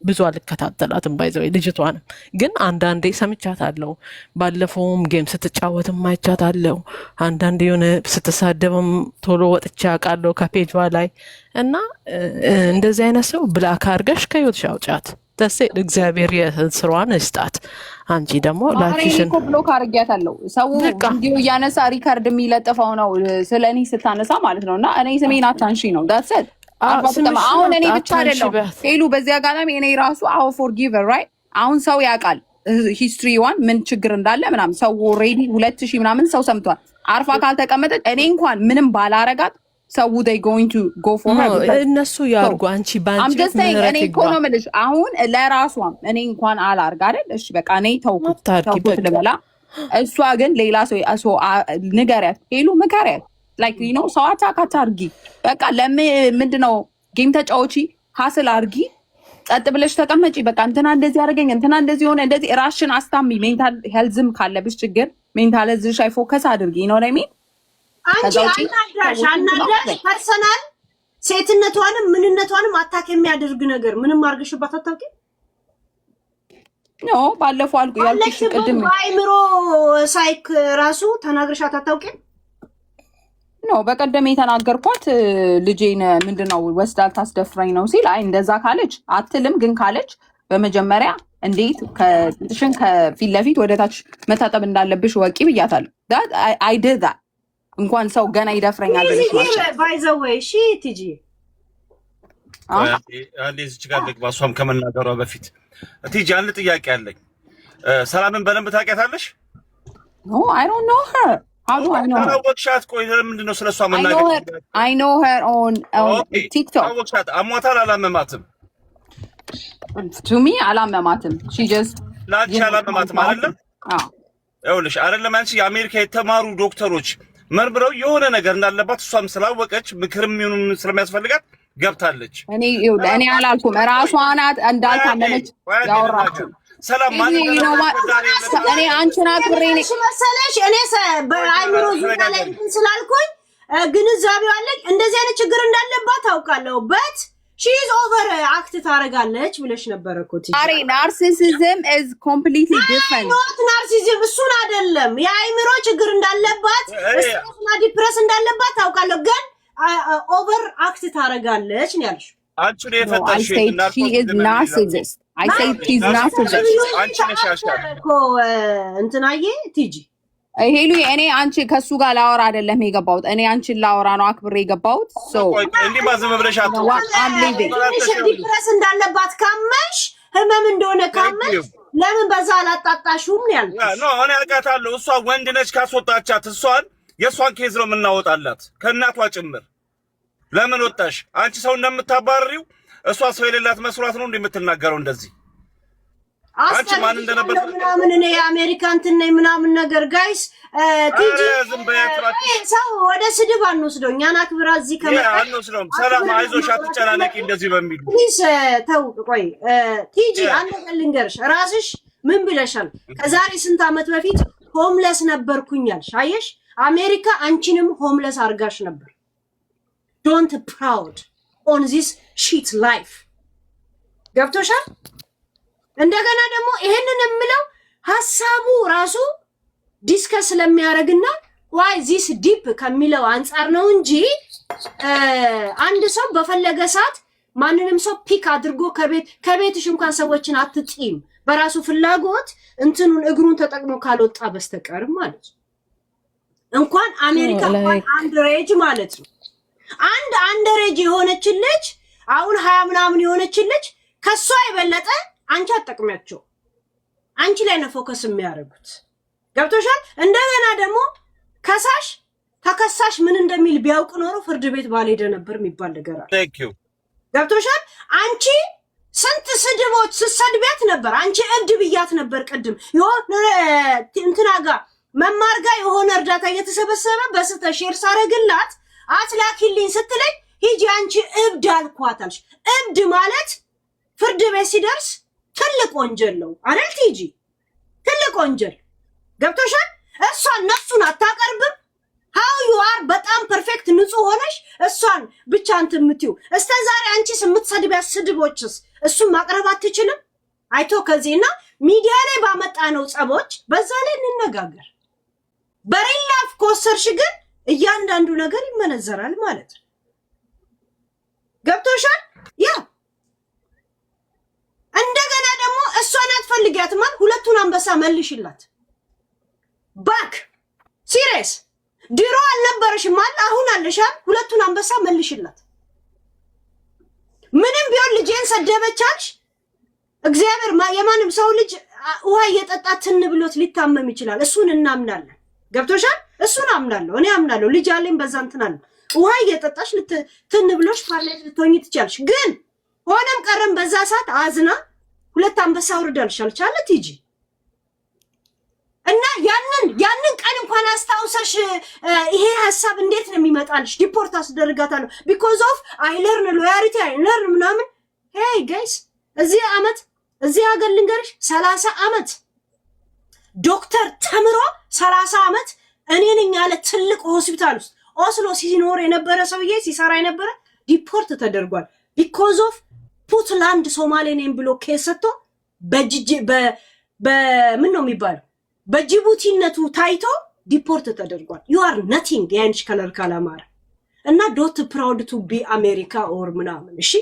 ብዙ አልከታተላትም ባይዘው ልጅቷንም ግን አንዳንዴ ሰምቻታለሁ። ባለፈውም ጌም ስትጫወትም አይቻታለሁ። አንዳንዴ የሆነ ስትሳደብም ቶሎ ወጥቼ አውቃለሁ ከፔጇ ላይ እና እንደዚህ አይነት ሰው ብላክ አድርገሽ ከህይወትሽ አውጫት። ደስ እግዚአብሔር የስሯን እስጣት። አንቺ ደግሞ ላኪሽን እኮ ብሎክ አድርጊያታለሁ። ሰው ቪዲዮ እያነሳ ሪካርድ የሚለጥፈው ነው ስለኔ ስታነሳ ማለት ነውና እኔ ስሜን አታንሺ ነው ዳትሰት አሁን እኔ ብቻ አይደለም ሄሉ በዚህ አጋጣሚ እኔ ራሱ አው ፎርጊቨር ራይት። አሁን ሰው ያውቃል ሂስትሪዋን ምን ችግር እንዳለ ምናምን ሰው ኦልሬዲ 2000 ምናምን ሰው ሰምቷል። አርፋ ካልተቀመጠች እኔ እንኳን ምንም ባላረጋት ሰው they going to go for her እነሱ ያርጉ። አንቺ ባንቺ እኔ እኮ ነው የምልሽ አሁን ለራሷም እኔ እንኳን አላርግ አይደል? እሺ በቃ እኔ ተውኩት ልበላ። እሷ ግን ሌላ ሰው ንገሪያት ሄሉ ምከሪያት ላይክ ዩ ኖ ሰው አታርጊ። በቃ ምንድነው ጌም ተጫወቺ፣ ሀስል አርጊ፣ ጸጥ ብለሽ ተቀመጪ። በቃ እንትና እንደዚህ ያደረገኝ እንትና እንደዚህ ሆነ እንደዚህ ራስሽን አስታሚ። ሜንታል ሄልዝም ካለብሽ ችግር ሜንታል ሄልዝሽ ላይ ፎከስ አድርጊ ነው ነኝ። አንቺ አናዳሽ ፐርሰናል ሴትነቷንም ምንነቷንም አታክ የሚያደርግ ነገር ምንም አርገሽባት አታውቂም? ኖ ባለፈው አልኩ ያልኩሽ ቅድም አይምሮ ሳይክ ራሱ ተናግረሻት አታውቂም? ኖ በቀደም የተናገርኳት ልጄን ምንድነው ወስዳል ታስደፍረኝ ነው ሲል አይ እንደዛ ካለች አትልም። ግን ካለች በመጀመሪያ እንዴት ከጥሽን ከፊት ለፊት ወደታች መታጠብ እንዳለብሽ ወቂ ብያታለሁ። ዳት አይ ዲድ ዳት እንኳን ሰው ገና ይደፍረኛል ብለሽ ማለት ነው። ባይ ዘ ዌይ ሺ ቲጂ አንዴ እዚህ ጋር ልግባ። እሷም ከመናገሯ በፊት ቲጂ አንድ ጥያቄ አለኝ። ሰላምን በደንብ ታውቂያታለሽ? ኖ አይ ዶንት ኖ ሄር how do I know her? ታወቅሻት? ቆይ ምንድነው ስለሷ መናገር? I know her on TikTok. ታወቅሻት? አሟታል አላመማትም? to me አላመማትም። she just ላንቺ አላመማትም አይደል? ይኸውልሽ አይደለም አንቺ የአሜሪካ የተማሩ ዶክተሮች መርምረው የሆነ ነገር እንዳለባት እሷም ስላወቀች ምክርም ይሁን ስለሚያስፈልጋት ገብታለች። እኔ አላልኩም ራሷ ናት እንዳልታመመች ያወራችሁ። ሰላም ማለት ነው። እኔ አንቺን አክብሬ ነኝ መሰለሽ እኔ በአይምሮ ዙሪያ ላይ ስላልኩኝ ግንዛቤው አለኝ እንደዚህ አይነት ችግር እንዳለባት ታውቃለሁ በት she's over act ታረጋለች ብለሽ ነበር እኮ ቲ አሬ narcissism is completely different not narcissism እሱን አይደለም የአይምሮ ችግር እንዳለባት እሱና ዲፕረስ እንዳለባት ታውቃለሁ ግን over act ታረጋለች ነው ያልሽ አንቺ ነው የፈታሽ she is narcissist I say she's narcissist አንቺ ነሽ ያሻል እኮ እንትናዬ ቲጂ ሄሉ እኔ አንቺ ከሱ ጋር ላወራ አይደለም የገባሁት እኔ አንቺን ላወራ ነው አክብሬ የገባሁት ሶ እንዴ ባዘመ ብለሽ ዲፕረስ እንዳለባት ካመሽ ህመም እንደሆነ ካመሽ ለምን በዛ አላጣጣሽውም ያልኩሽ ኖ እኔ አውቃታለሁ እሷ ወንድ ነች ካስወጣቻት እሷን የሷን ኬዝ ነው የምናወጣላት ከእናቷ ጭምር ለምን ወጣሽ አንቺ ሰው እንደምታባርሪው እሷ ሰው የሌላት መስሏት ነው እንደምትናገረው እንደዚህ አንቺ ማን እንደነበር ምናምን እኔ የአሜሪካን እንትን ምናምን ነገር ጋይስ ቲጂ ሰው ወደ ስድብ አንወስደው እኛን አክብራ እዚህ አንወስደውም ሰላም አይዞሽ አትጨናነቂ እንደዚህ በሚሉ ፕሊስ ተው ቆይ ቲጂ አንድ ነገር ልንገርሽ ራስሽ ምን ብለሻል ከዛሬ ስንት ዓመት በፊት ሆምለስ ነበርኩኛልሽ አየሽ አሜሪካ አንቺንም ሆምለስ አርጋሽ ነበር don't proud on this shit life ገብቶሻል እንደገና ደግሞ ይሄንን የምለው ሐሳቡ ራሱ ዲስከስ ስለሚያረግና why this deep ከሚለው አንፃር ነው እንጂ አንድ ሰው በፈለገ ሰዓት ማንንም ሰው ፒክ አድርጎ ከቤትሽ እንኳን ሰዎችን አትጥይም በራሱ ፍላጎት እንትኑን እግሩን ተጠቅሞ ካልወጣ በስተቀር ማለት ነው እንኳን አሜሪካ አንደሬጅ ማለት ነው አንድ አንደሬጅ የሆነች ልጅ አሁን 20 ምናምን የሆነች ልጅ ከሷ የበለጠ አንቺ አጠቅሚያቸው አንቺ ላይ ነው ፎከስ የሚያደርጉት ገብቶሻል እንደገና ደግሞ ከሳሽ ተከሳሽ ምን እንደሚል ቢያውቅ ኖሮ ፍርድ ቤት ባልሄደ ነበር የሚባል ነገር አለ thank you ገብቶሻል አንቺ ስንት ስድቦች ስሰድቢያት ነበር አንቺ እብድ ብያት ነበር ቀድም የሆነ እንትና ጋር መማር ጋር የሆነ እርዳታ እየተሰበሰበ በስተ ሼር ሳረግላት አትላኪልኝ ስትለኝ ሂጂ አንቺ እብድ አልኳታልሽ እብድ ማለት ፍርድ ቤት ሲደርስ ትልቅ ወንጀል ነው አይደል ቲጂ ትልቅ ወንጀል ገብቶሻል እሷ ነፍሱን አታቀርብም how you are በጣም ፐርፌክት ንጹህ ሆነሽ እሷን ብቻ እንትምትዩ እስከዛሬ አንቺ የምትሰድቢያት ስድቦችስ እሱን ማቅረብ አትችልም አይቶ ከዚህና ሚዲያ ላይ ባመጣ ነው ጸቦች በዛ ላይ እንነጋገር በሪላፍ ኮሰርሽ ግን እያንዳንዱ ነገር ይመነዘራል ማለት ነው ገብቶሻል ያ እንደገና ደግሞ እሷን አትፈልጊያትም ሁለቱን አንበሳ መልሽላት ባክ ሲሪየስ ድሮ አልነበረሽም አሁን አለሻል ሁለቱን አንበሳ መልሽላት ምንም ቢሆን ልጄን ሰደበቻልሽ እግዚአብሔር የማንም ሰው ልጅ ውሃ እየጠጣ ትን ብሎት ሊታመም ይችላል እሱን እናምናለን ገብቶሻል እሱን አምናለሁ እኔ አምናለሁ ልጅ አለኝ በዛ እንትናል ውሃ እየጠጣሽ ትን ብሎሽ ፓርላይት ልትሆኚ ትችያለሽ ግን ሆነም ቀረም በዛ ሰዓት አዝና ሁለት አንበሳ ወርዳልሻል ቻለ ቲጂ እና ያንን ቀን እንኳን አስታውሰሽ ይሄ ሐሳብ እንዴት ነው የሚመጣልሽ ዲፖርት አስደርጋታለሁ because of I learn loyalty I learn ምናምን hey guys እዚህ አመት እዚህ ሀገር ልንገርሽ 30 አመት ዶክተር ተምሮ 30 አመት እኔ ነኝ ያለ ትልቅ ሆስፒታል ውስጥ ኦስሎ ሲኖር የነበረ ሰውዬ ሲሰራ የነበረ ዲፖርት ተደርጓል because of ፑትላንድ ሶማሌ ነኝ ብሎ ከሰቶ በምን ነው የሚባለው በጅቡቲነቱ ታይቶ ዲፖርት ተደርጓል you are nothing ያንቺ ከለር ካላማረ እና ዶት ፕራውድ ቱ ቢ አሜሪካ ኦር ምናምን እሺ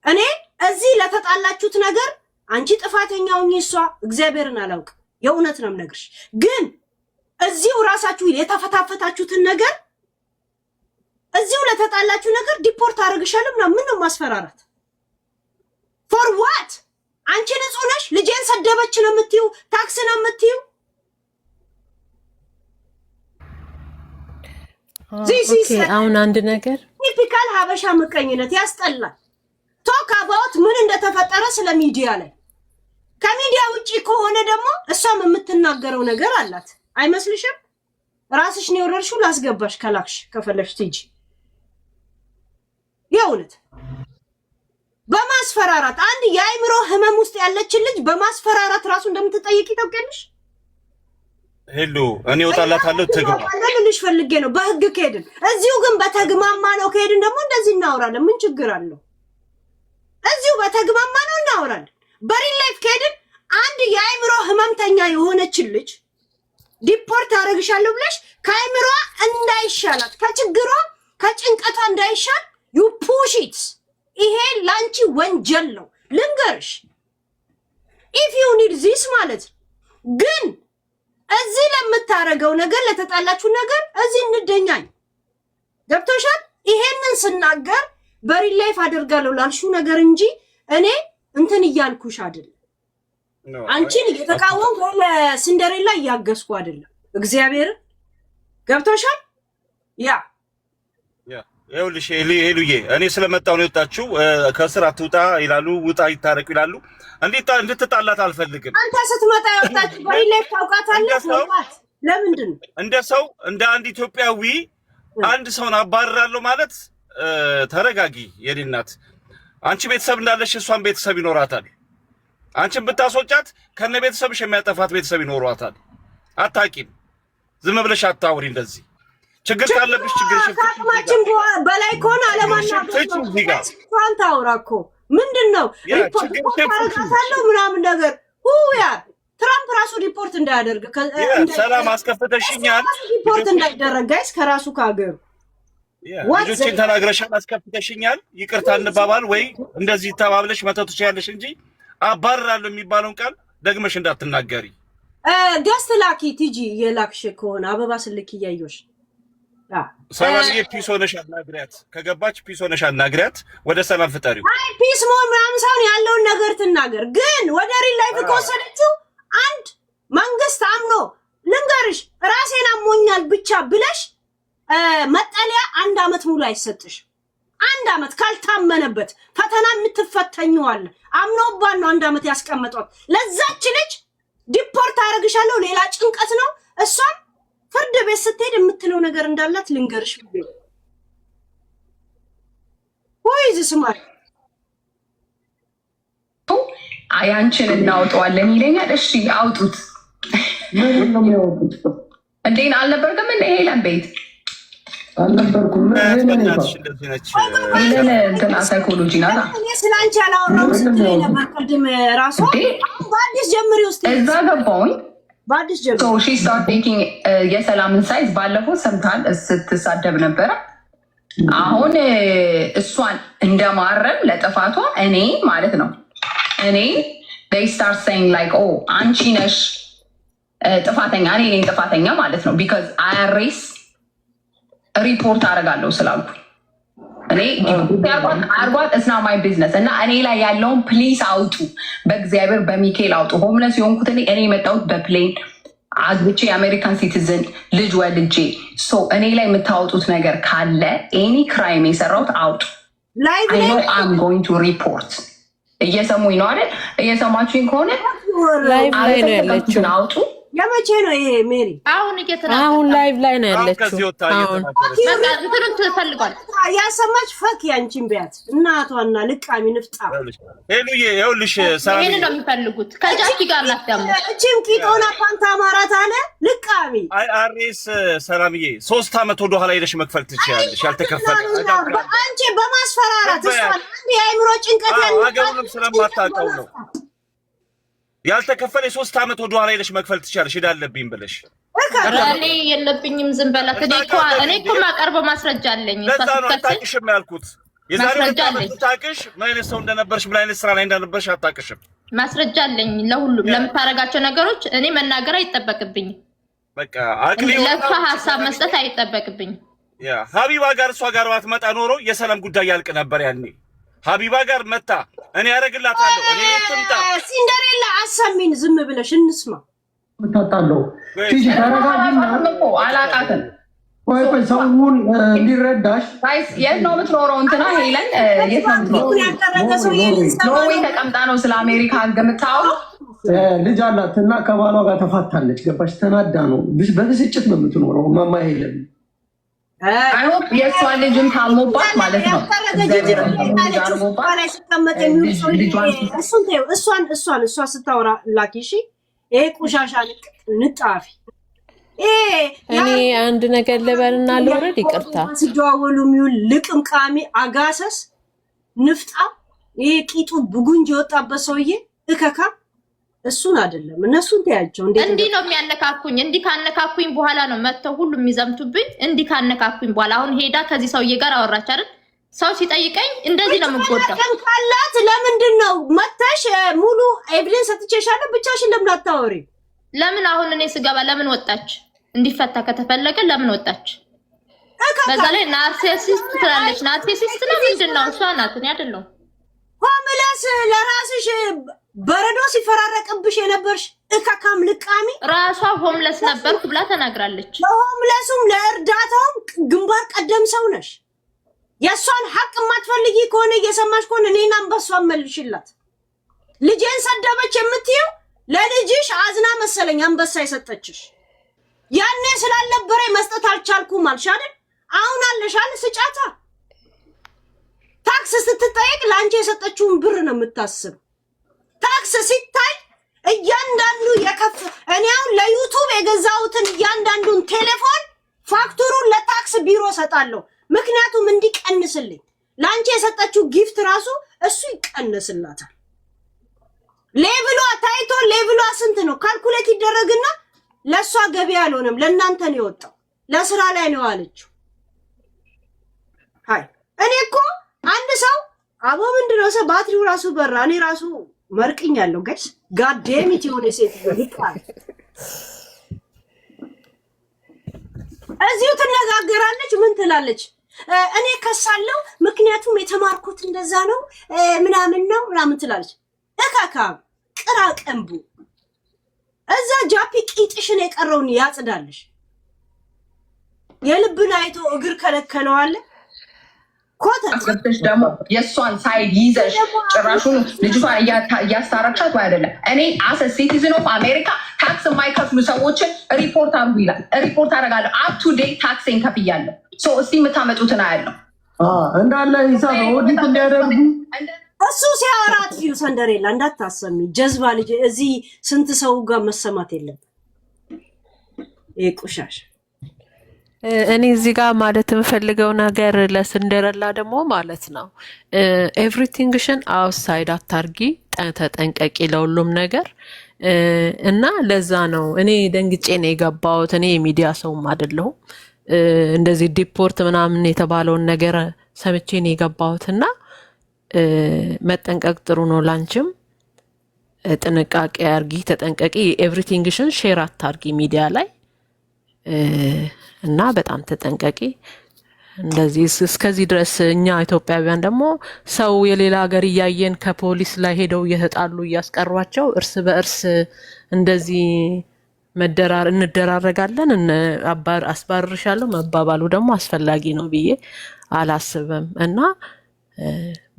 እኔ እዚህ ለተጣላችሁት ነገር አንቺ ጥፋተኛው እሷ እግዚአብሔርን አላውቅ የእውነት ነው የምነግርሽ ግን እዚው ራሳችሁ የተፈታፈታችሁትን ነገር እዚው ለተጣላችሁ ነገር ዲፖርት አድርግሻለሁ ምን ነው ማስፈራራት for what አንቺ ንጹህ ነሽ ልጄን ሰደበች ነው የምትዩ ታክስ ነው የምትዩ አሁን አንድ ነገር ቲፒካል ሀበሻ ምቀኝነት ያስጠላል ቶክ አባውት ምን እንደተፈጠረ ስለ ሚዲያ ላይ ከሚዲያ ውጪ ከሆነ ደግሞ እሷም የምትናገረው ነገር አላት አይመስልሽም? ራስሽ ነው የወረርሽው። ላስገባሽ ከላክሽ ከፈለሽ ትጂ የእውነት በማስፈራራት አንድ የአይምሮ ህመም ውስጥ ያለችን ልጅ በማስፈራራት ራሱ እንደምትጠይቂ ታውቂያለሽ? ሄሎ እኔ ወጣላታለሁ ትግባ ልልሽ ፈልጌ ነው። በህግ ከሄድን እዚሁ ግን በተግማማ ነው ከሄድን ደግሞ እንደዚህ እናወራለን። ምን ችግር አለው? እዚሁ በተግማማ ነው እናወራለን። በሪል ላይፍ ከሄድን አንድ የአይምሮ ህመምተኛ የሆነችን ልጅ ዲፖርት አደርግሻለሁ ብለሽ ከአይምሮ እንዳይሻላት ከችግሯ ከጭንቀቷ እንዳይሻል ዩ ፑሽ ኢት። ይሄ ላንቺ ወንጀል ነው ልንገርሽ። ኢፍ ዩ ኒድ ዚስ ማለት ግን እዚህ ለምታረገው ነገር ለተጣላችሁ ነገር እዚህ እንደኛኝ ገብቶሻል? ይሄንን ስናገር በሪል ላይፍ አደርጋለሁ ላልሽው ነገር እንጂ እኔ እንትን እያልኩሽ አይደለም። አንቺን እየተቃወምኩ ለሲንደሬላ እያገዝኩ አይደለም። እግዚአብሔር ገብቶሻል? ያ ይኸውልሽ ሄሉዬ እኔ ስለመጣሁ ነው የወጣችው። ከስራ አትውጣ ይላሉ፣ ውጣ ይታረቁ ይላሉ። እንድትጣላት አልፈልግም። አንተ ስትመጣ ያወጣችሁ በሪል ላይፍ ታውቃታለህ። ለምንድን ነው እንደ ሰው እንደ አንድ ኢትዮጵያዊ አንድ ሰውን አባርራለሁ ማለት? ተረጋጊ የኔ እናት። አንቺ ቤተሰብ እንዳለሽ እሷን ቤተሰብ ይኖራታል። አንቺን ብታስወጫት ከነ ቤተሰብሽ የሚያጠፋት ቤተሰብ ይኖራታል። አታቂም። ዝም ብለሽ አታውሪ እንደዚህ። ችግር ካለብሽ ችግርሽን ከአቅማችን በላይ ከሆነ አለማናገር ታውራ እኮ ምንድን ነው ሪፖርት አደርጋታለሁ ምናምን ነገር ሁያ ትራምፕ ራሱ ሪፖርት እንዳያደርግ ሰላም አስከፍተሽኛል። ሪፖርት እንዳይደረግ ጋይስ ከራሱ ከሀገሩ ልጆችን ተናግረሻል፣ አስከፍተሽኛል። ይቅርታ እንባባል ወይ እንደዚህ ተባብለሽ መተው ትችያለሽ እንጂ አባርራለሁ የሚባለውን ቃል ደግመሽ እንዳትናገሪ። ገስት ላኪ ቲጂ የላክሽ ከሆነ አበባ ስልክ እያየሽ ሰላምዬ ፒስ ሆነሽ አናግሪያት። ከገባች ፒስ ሆነሽ አናግሪያት። ወደ ሰላም ፍጠሪው። አይ ፒስ መሆን ምናምን ሳይሆን ያለውን ነገር ትናገር። ግን ወደ ሪል ላይፍ ከወሰደችው አንድ መንግስት አምኖ ልንገርሽ ራሴን አሞኛል ብቻ ብለሽ መጠለያ 1 አመት ሙሉ አይሰጥሽ። 1 አመት ካልታመነበት ፈተና የምትፈተኙዋል አምኖባን ነው 1 አመት ያስቀመጧት። ለዛች ልጅ ዲፖርት አደርግሻለሁ ሌላ ጭንቀት ነው። እሷም ፍርድ ቤት ስትሄድ የምትለው ነገር እንዳላት ልንገርሽ ብዬ ወይስ ስማር አያንችን እናውጣዋለን ይለኛል። እሺ አውጡት። ምን ነው የሚያወጡት? እንዴት አልነበርኩም እንደ ሄለን ቤት አልነበርኩም። ሄለን እንትና ሳይኮሎጂ ናት። እኔ ስላንቺ አላወራሁም ስትይ ነበር ቅድም ራሱ በአዲስ ጀምሪ ውስጥ እዛ ገባሁኝ። በአዲስ ጀምሪ ሶ ሺ ስታርት ቴኪንግ የሰላምን ሳይዝ ባለፈው ሰምታል ስትሳደብ ነበረ። አሁን እሷን እንደማረም ለጥፋቷ እኔ ማለት ነው እኔ they start saying like oh አንቺ ነሽ ጥፋተኛ እኔ ነኝ ጥፋተኛ ማለት ነው because IRS ሪፖርት አደርጋለሁ ስላልኩ እኔ አርጓት it's not my business እና እኔ ላይ ያለውን ፕሊስ አውጡ፣ በእግዚአብሔር በሚካኤል አውጡ። ሆምለስ የሆንኩት እኔ የመጣሁት በፕሌን አግብቼ የአሜሪካን ሲቲዝን ልጅ ወልጄ ሶ እኔ ላይ የምታወጡት ነገር ካለ ኤኒ ክራይም የሰራሁት አውጡ። I know I'm going to report። እየሰሙኝ ነው አይደል? እየሰማችሁኝ ከሆነ ላይቭ ላይ ነው ያለችው። አውጡ። የመቼ ነው ይሄ ሜሪ? አሁን ላይቭ ላይ ነው ያለችው። አሁን እንትንም ትፈልጓል ያሰማች ፈክ ያንቺን ቢያት እናቷና ልቃሚ ንፍጣ ሄሉዬ ይኸውልሽ ሰላም ይሄን ነው የሚፈልጉት። ከጃኪ ጋር ናት ደግሞ እቺም ቂጦና ፓንታ ማራት አለ ልቃሚ IRS ሰላምዬ 3 አመት ወደ ኋላ ሄደሽ መክፈል ትችያለሽ። ያልተከፈለ አንቺ በማስፈራራት እሷ አንድ የአይምሮ ጭንቀት ያለው አገሩንም ስለማታውቀው ነው ያልተከፈለ 3 አመት ወደ ኋላ ሄደሽ መክፈል ትችያለሽ። ሄዳለብኝ ብለሽ እኔ የለብኝም ዝም በላት። እኔ እኮ ማቀርበው ማስረጃ አለኝ። ለዛ ነው አታውቅሽም ያልኩት። የዛሬው ታውቅሽ ምን አይነት ሰው እንደነበርሽ ምን አይነት ስራ ላይ እንደነበርሽ አታውቅሽም። ማስረጃ አለኝ ለሁሉም ለምታረጋቸው ነገሮች እኔ መናገር አይጠበቅብኝም። በቃ አቅሊው ለፋ ሀሳብ መስጠት አይጠበቅብኝም። ያ ሀቢባ ጋር እሷ ጋር ባትመጣ ኖሮ የሰላም ጉዳይ ያልቅ ነበር ያኔ። ሀቢባ ጋር መጣ እኔ ያደርግላታለሁ እኔ ትምጣ። ሲንደሬላ አሰሚን ዝም ብለሽ እንስማ። ምታጣለው ቲጂ ታረጋግና አላቃተን ወይ ሰውን እንዲረዳሽ ጋይስ የት ነው የምትኖረው? እንትና ሄለን የት ነው የምትኖረው? ኖርዌይ ተቀምጣ ነው ስለ አሜሪካ ህግ የምታወራው። ልጅ አላት እና ከባሏ ጋር ተፋታለች። ገባሽ? ተናዳ ነው፣ በብስጭት ነው የምትኖረው። ማማ ሄለም አይሆን የእሷ ልጅም ታሞባት ማለት ነው። እሷ ስታወራ ላኪ። እሺ ይሄ ቆሻሻ ንጣፊ። እኔ አንድ ነገር ልበልና ልውረድ። ይቅርታ ሲደዋወሉ የሚውል ልቅምቃሚ አጋሰስ ንፍጣ። ይሄ ቂጡ ብጉንጅ የወጣበት ሰውዬ እከካ እሱን አይደለም እነሱን ተያቸው። እንዲህ ነው የሚያነካኩኝ። እንዲህ ካነካኩኝ በኋላ ነው መተው ሁሉ የሚዘምቱብኝ። እንዲህ ካነካኩኝ በኋላ አሁን ሄዳ ከዚህ ሰውዬ ጋር አወራች አይደል? ሰው ሲጠይቀኝ እንደዚህ ነው የምጎዳው። ካላት ለምንድን ነው መተሽ ሙሉ ኤቪደንስ ሰጥቼሻለሁ ብቻሽን ለምን አታወሪ? ለምን አሁን እኔ ስገባ ለምን ወጣች? እንዲፈታ ከተፈለገ ለምን ወጣች? በዛ ላይ ናርሲሲስት ትላለች። ናርሲሲስት ነው ምንድን ነው? እሷ ናት፣ እኔ አይደለሁም። ሆምለስ ለራስሽ በረዶ ሲፈራረቅብሽ የነበርሽ እካካም ልቃሚ ራሷ ሆምለስ ነበርኩ ብላ ተናግራለች። ለሆምለሱም ለእርዳታውም ግንባር ቀደም ሰው ነሽ። የእሷን ሐቅ የማትፈልጊ ከሆነ እየሰማሽ ከሆነ እኔን አንበሷን መልሽላት። ልጄን ሰደበች የምትይው ለልጅሽ አዝና መሰለኝ አንበሳ የሰጠችሽ። ያኔ ስላልነበረ መስጠት አልቻልኩም አልሽ አይደል? አሁን አለሻል ስጫታ። ታክስ ስትጠየቅ ለአንቺ የሰጠችውን ብር ነው የምታስብ። ታክስ ሲታይ እያንዳንዱ እኔ አሁን ለዩቱብ የገዛሁትን እያንዳንዱን ቴሌፎን ፋክቱሩን ለታክስ ቢሮ ሰጣለሁ። ምክንያቱም እንዲቀንስልኝ ለአንቺ የሰጠችው ጊፍት ራሱ እሱ ይቀንስላታል። ሌቭሏ ታይቶ ሌቭሏ ስንት ነው ካልኩሌት ይደረግና ለእሷ ገቢ አልሆነም፣ ለእናንተ ነው የወጣው። ለስራ ላይ ነው አለችው። ሃይ እኔ እኮ አንድ ሰው አቦ ምንድነው ሰው ባትሪው ራሱ በራ። እኔ ራሱ መርቅኛለሁ ጋይስ። ጋዴሚት የሆነ ሴት ይልቃል። እዚሁ ትነጋገራለች። ምን ትላለች? እኔ ከሳለው ምክንያቱም የተማርኩት እንደዛ ነው ምናምን ነው ምናምን ትላለች። እካካም ቅራ ቀንቡ እዛ ጃፒ ቂጥሽን የቀረውን ያጽዳልሽ። የልብን አይቶ እግር ከለከለዋለ ኮተሽ ደግሞ የእሷን ሳይድ ይዘሽ ጭራሹን ልጅቷን እያስታረቅሻት ወይ አይደለም። እኔ አሰ ሲቲዝን ኦፍ አሜሪካ ታክስ የማይከፍሉ ሰዎችን ሪፖርት አድርጉ ይላል። ሪፖርት አደርጋለሁ። አፕ ቱ ዴት ታክሴን ከፍያለሁ። እስቲ የምታመጡትን አያለሁ እንዳለ ሂሳብ ኦዲት እንዲያደርጉ እሱ ሲያወራ አጥፊው ሰንደሬላ እንዳታሰሚ። ጀዝባ ልጅ እዚህ ስንት ሰው ጋር መሰማት የለም። ይሄ ቆሻሽ እኔ እዚህ ጋር ማለት የምፈልገው ነገር ለስንደረላ ደግሞ ማለት ነው ኤቭሪቲንግሽን አውትሳይድ አታርጊ፣ ተጠንቀቂ ለሁሉም ነገር እና ለዛ ነው እኔ ደንግጬ ነው የገባሁት። እኔ የሚዲያ ሰውም አይደለሁም። እንደዚህ ዲፖርት ምናምን የተባለውን ነገር ሰምቼ ነው የገባሁት እና መጠንቀቅ ጥሩ ነው። ላንቺም ጥንቃቄ አርጊ፣ ተጠንቀቂ። ኤቭሪቲንግሽን ሼር አታርጊ ሚዲያ ላይ እና በጣም ተጠንቀቂ። እንደዚህ እስከዚህ ድረስ እኛ ኢትዮጵያውያን ደግሞ ሰው የሌላ ሀገር እያየን ከፖሊስ ላይ ሄደው እየተጣሉ እያስቀሯቸው እርስ በእርስ እንደዚህ እንደራረጋለን። አስባርሻለሁ መባባሉ ደግሞ አስፈላጊ ነው ብዬ አላስብም እና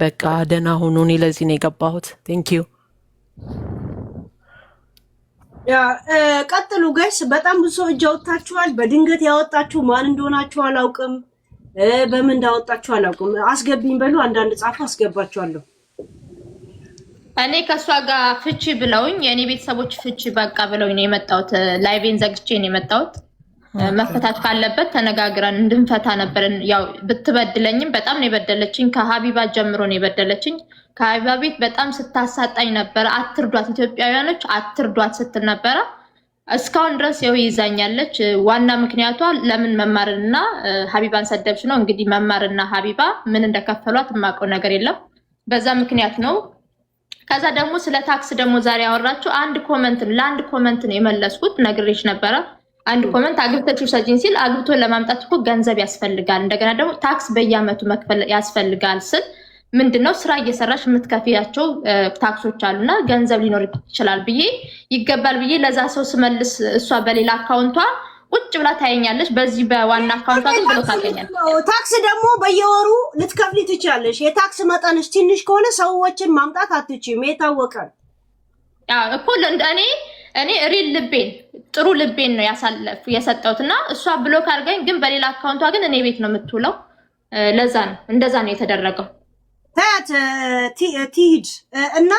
በቃ ደህና ሁኑ። እኔ ለዚህ ነው የገባሁት። ቴንክ ዩ። ያ ቀጥሉ ጋይስ። በጣም ብዙ ሰው እጅ አወጣችኋል። በድንገት ያወጣችሁ ማን እንደሆናችሁ አላውቅም፣ በምን እንዳወጣችሁ አላውቅም። አስገቢኝ በሉ። አንዳንድ ጻፉ፣ አስገባችኋለሁ። እኔ ከሷ ጋር ፍቺ ብለውኝ የኔ ቤተሰቦች ፍቺ በቃ ብለውኝ ነው የመጣሁት። ላይቬን ዘግቼ ነው የመጣሁት። መፈታት ካለበት ተነጋግረን እንድንፈታ ነበር። ያው ብትበድለኝም በጣም ነው የበደለችኝ። ከሀቢባ ጀምሮ ነው የበደለችኝ። ከሀቢባ ቤት በጣም ስታሳጣኝ ነበረ። አትርዷት፣ ኢትዮጵያውያኖች አትርዷት ስትል ነበረ። እስካሁን ድረስ ይኸው ይዛኛለች። ዋና ምክንያቷ ለምን መማርና ሀቢባን ሰደብሽ ነው። እንግዲህ መማርና ሀቢባ ምን እንደከፈሏት የማውቀው ነገር የለም። በዛ ምክንያት ነው። ከዛ ደግሞ ስለ ታክስ ደግሞ ዛሬ ያወራችሁ ለአንድ ኮመንት ነው የመለስኩት። ነግሬሽ ነበረ። አንድ ኮመንት አግብተሽ ውሰጂኝ ሲል አግብቶ ለማምጣት እኮ ገንዘብ ያስፈልጋል፣ እንደገና ደግሞ ታክስ በየአመቱ መክፈል ያስፈልጋል ስል ምንድነው ስራ እየሰራሽ የምትከፍያቸው ታክሶች አሉና ገንዘብ ሊኖር ይችላል ብዬ ይገባል ብዬ ለዛ ሰው ስመልስ እሷ በሌላ አካውንቷ ቁጭ ብላ ታየኛለች። በዚህ በዋና አካውንቷ ግን ብሎ ታገኛለች። ታክስ ደግሞ በየወሩ ልትከፍሊ ትችላለሽ። የታክስ መጠንሽ ትንሽ ከሆነ ሰዎችን ማምጣት አትችይም። የታወቀ እኮ እኔ ሪል ልቤን ጥሩ ልቤን ነው የሰጠሁትና እሷ ብሎክ አድርገኝ፣ ግን በሌላ አካውንቷ ግን እኔ ቤት ነው የምትውለው። ለዛ ነው እንደዛ ነው የተደረገው። ታያት ትሂድ እና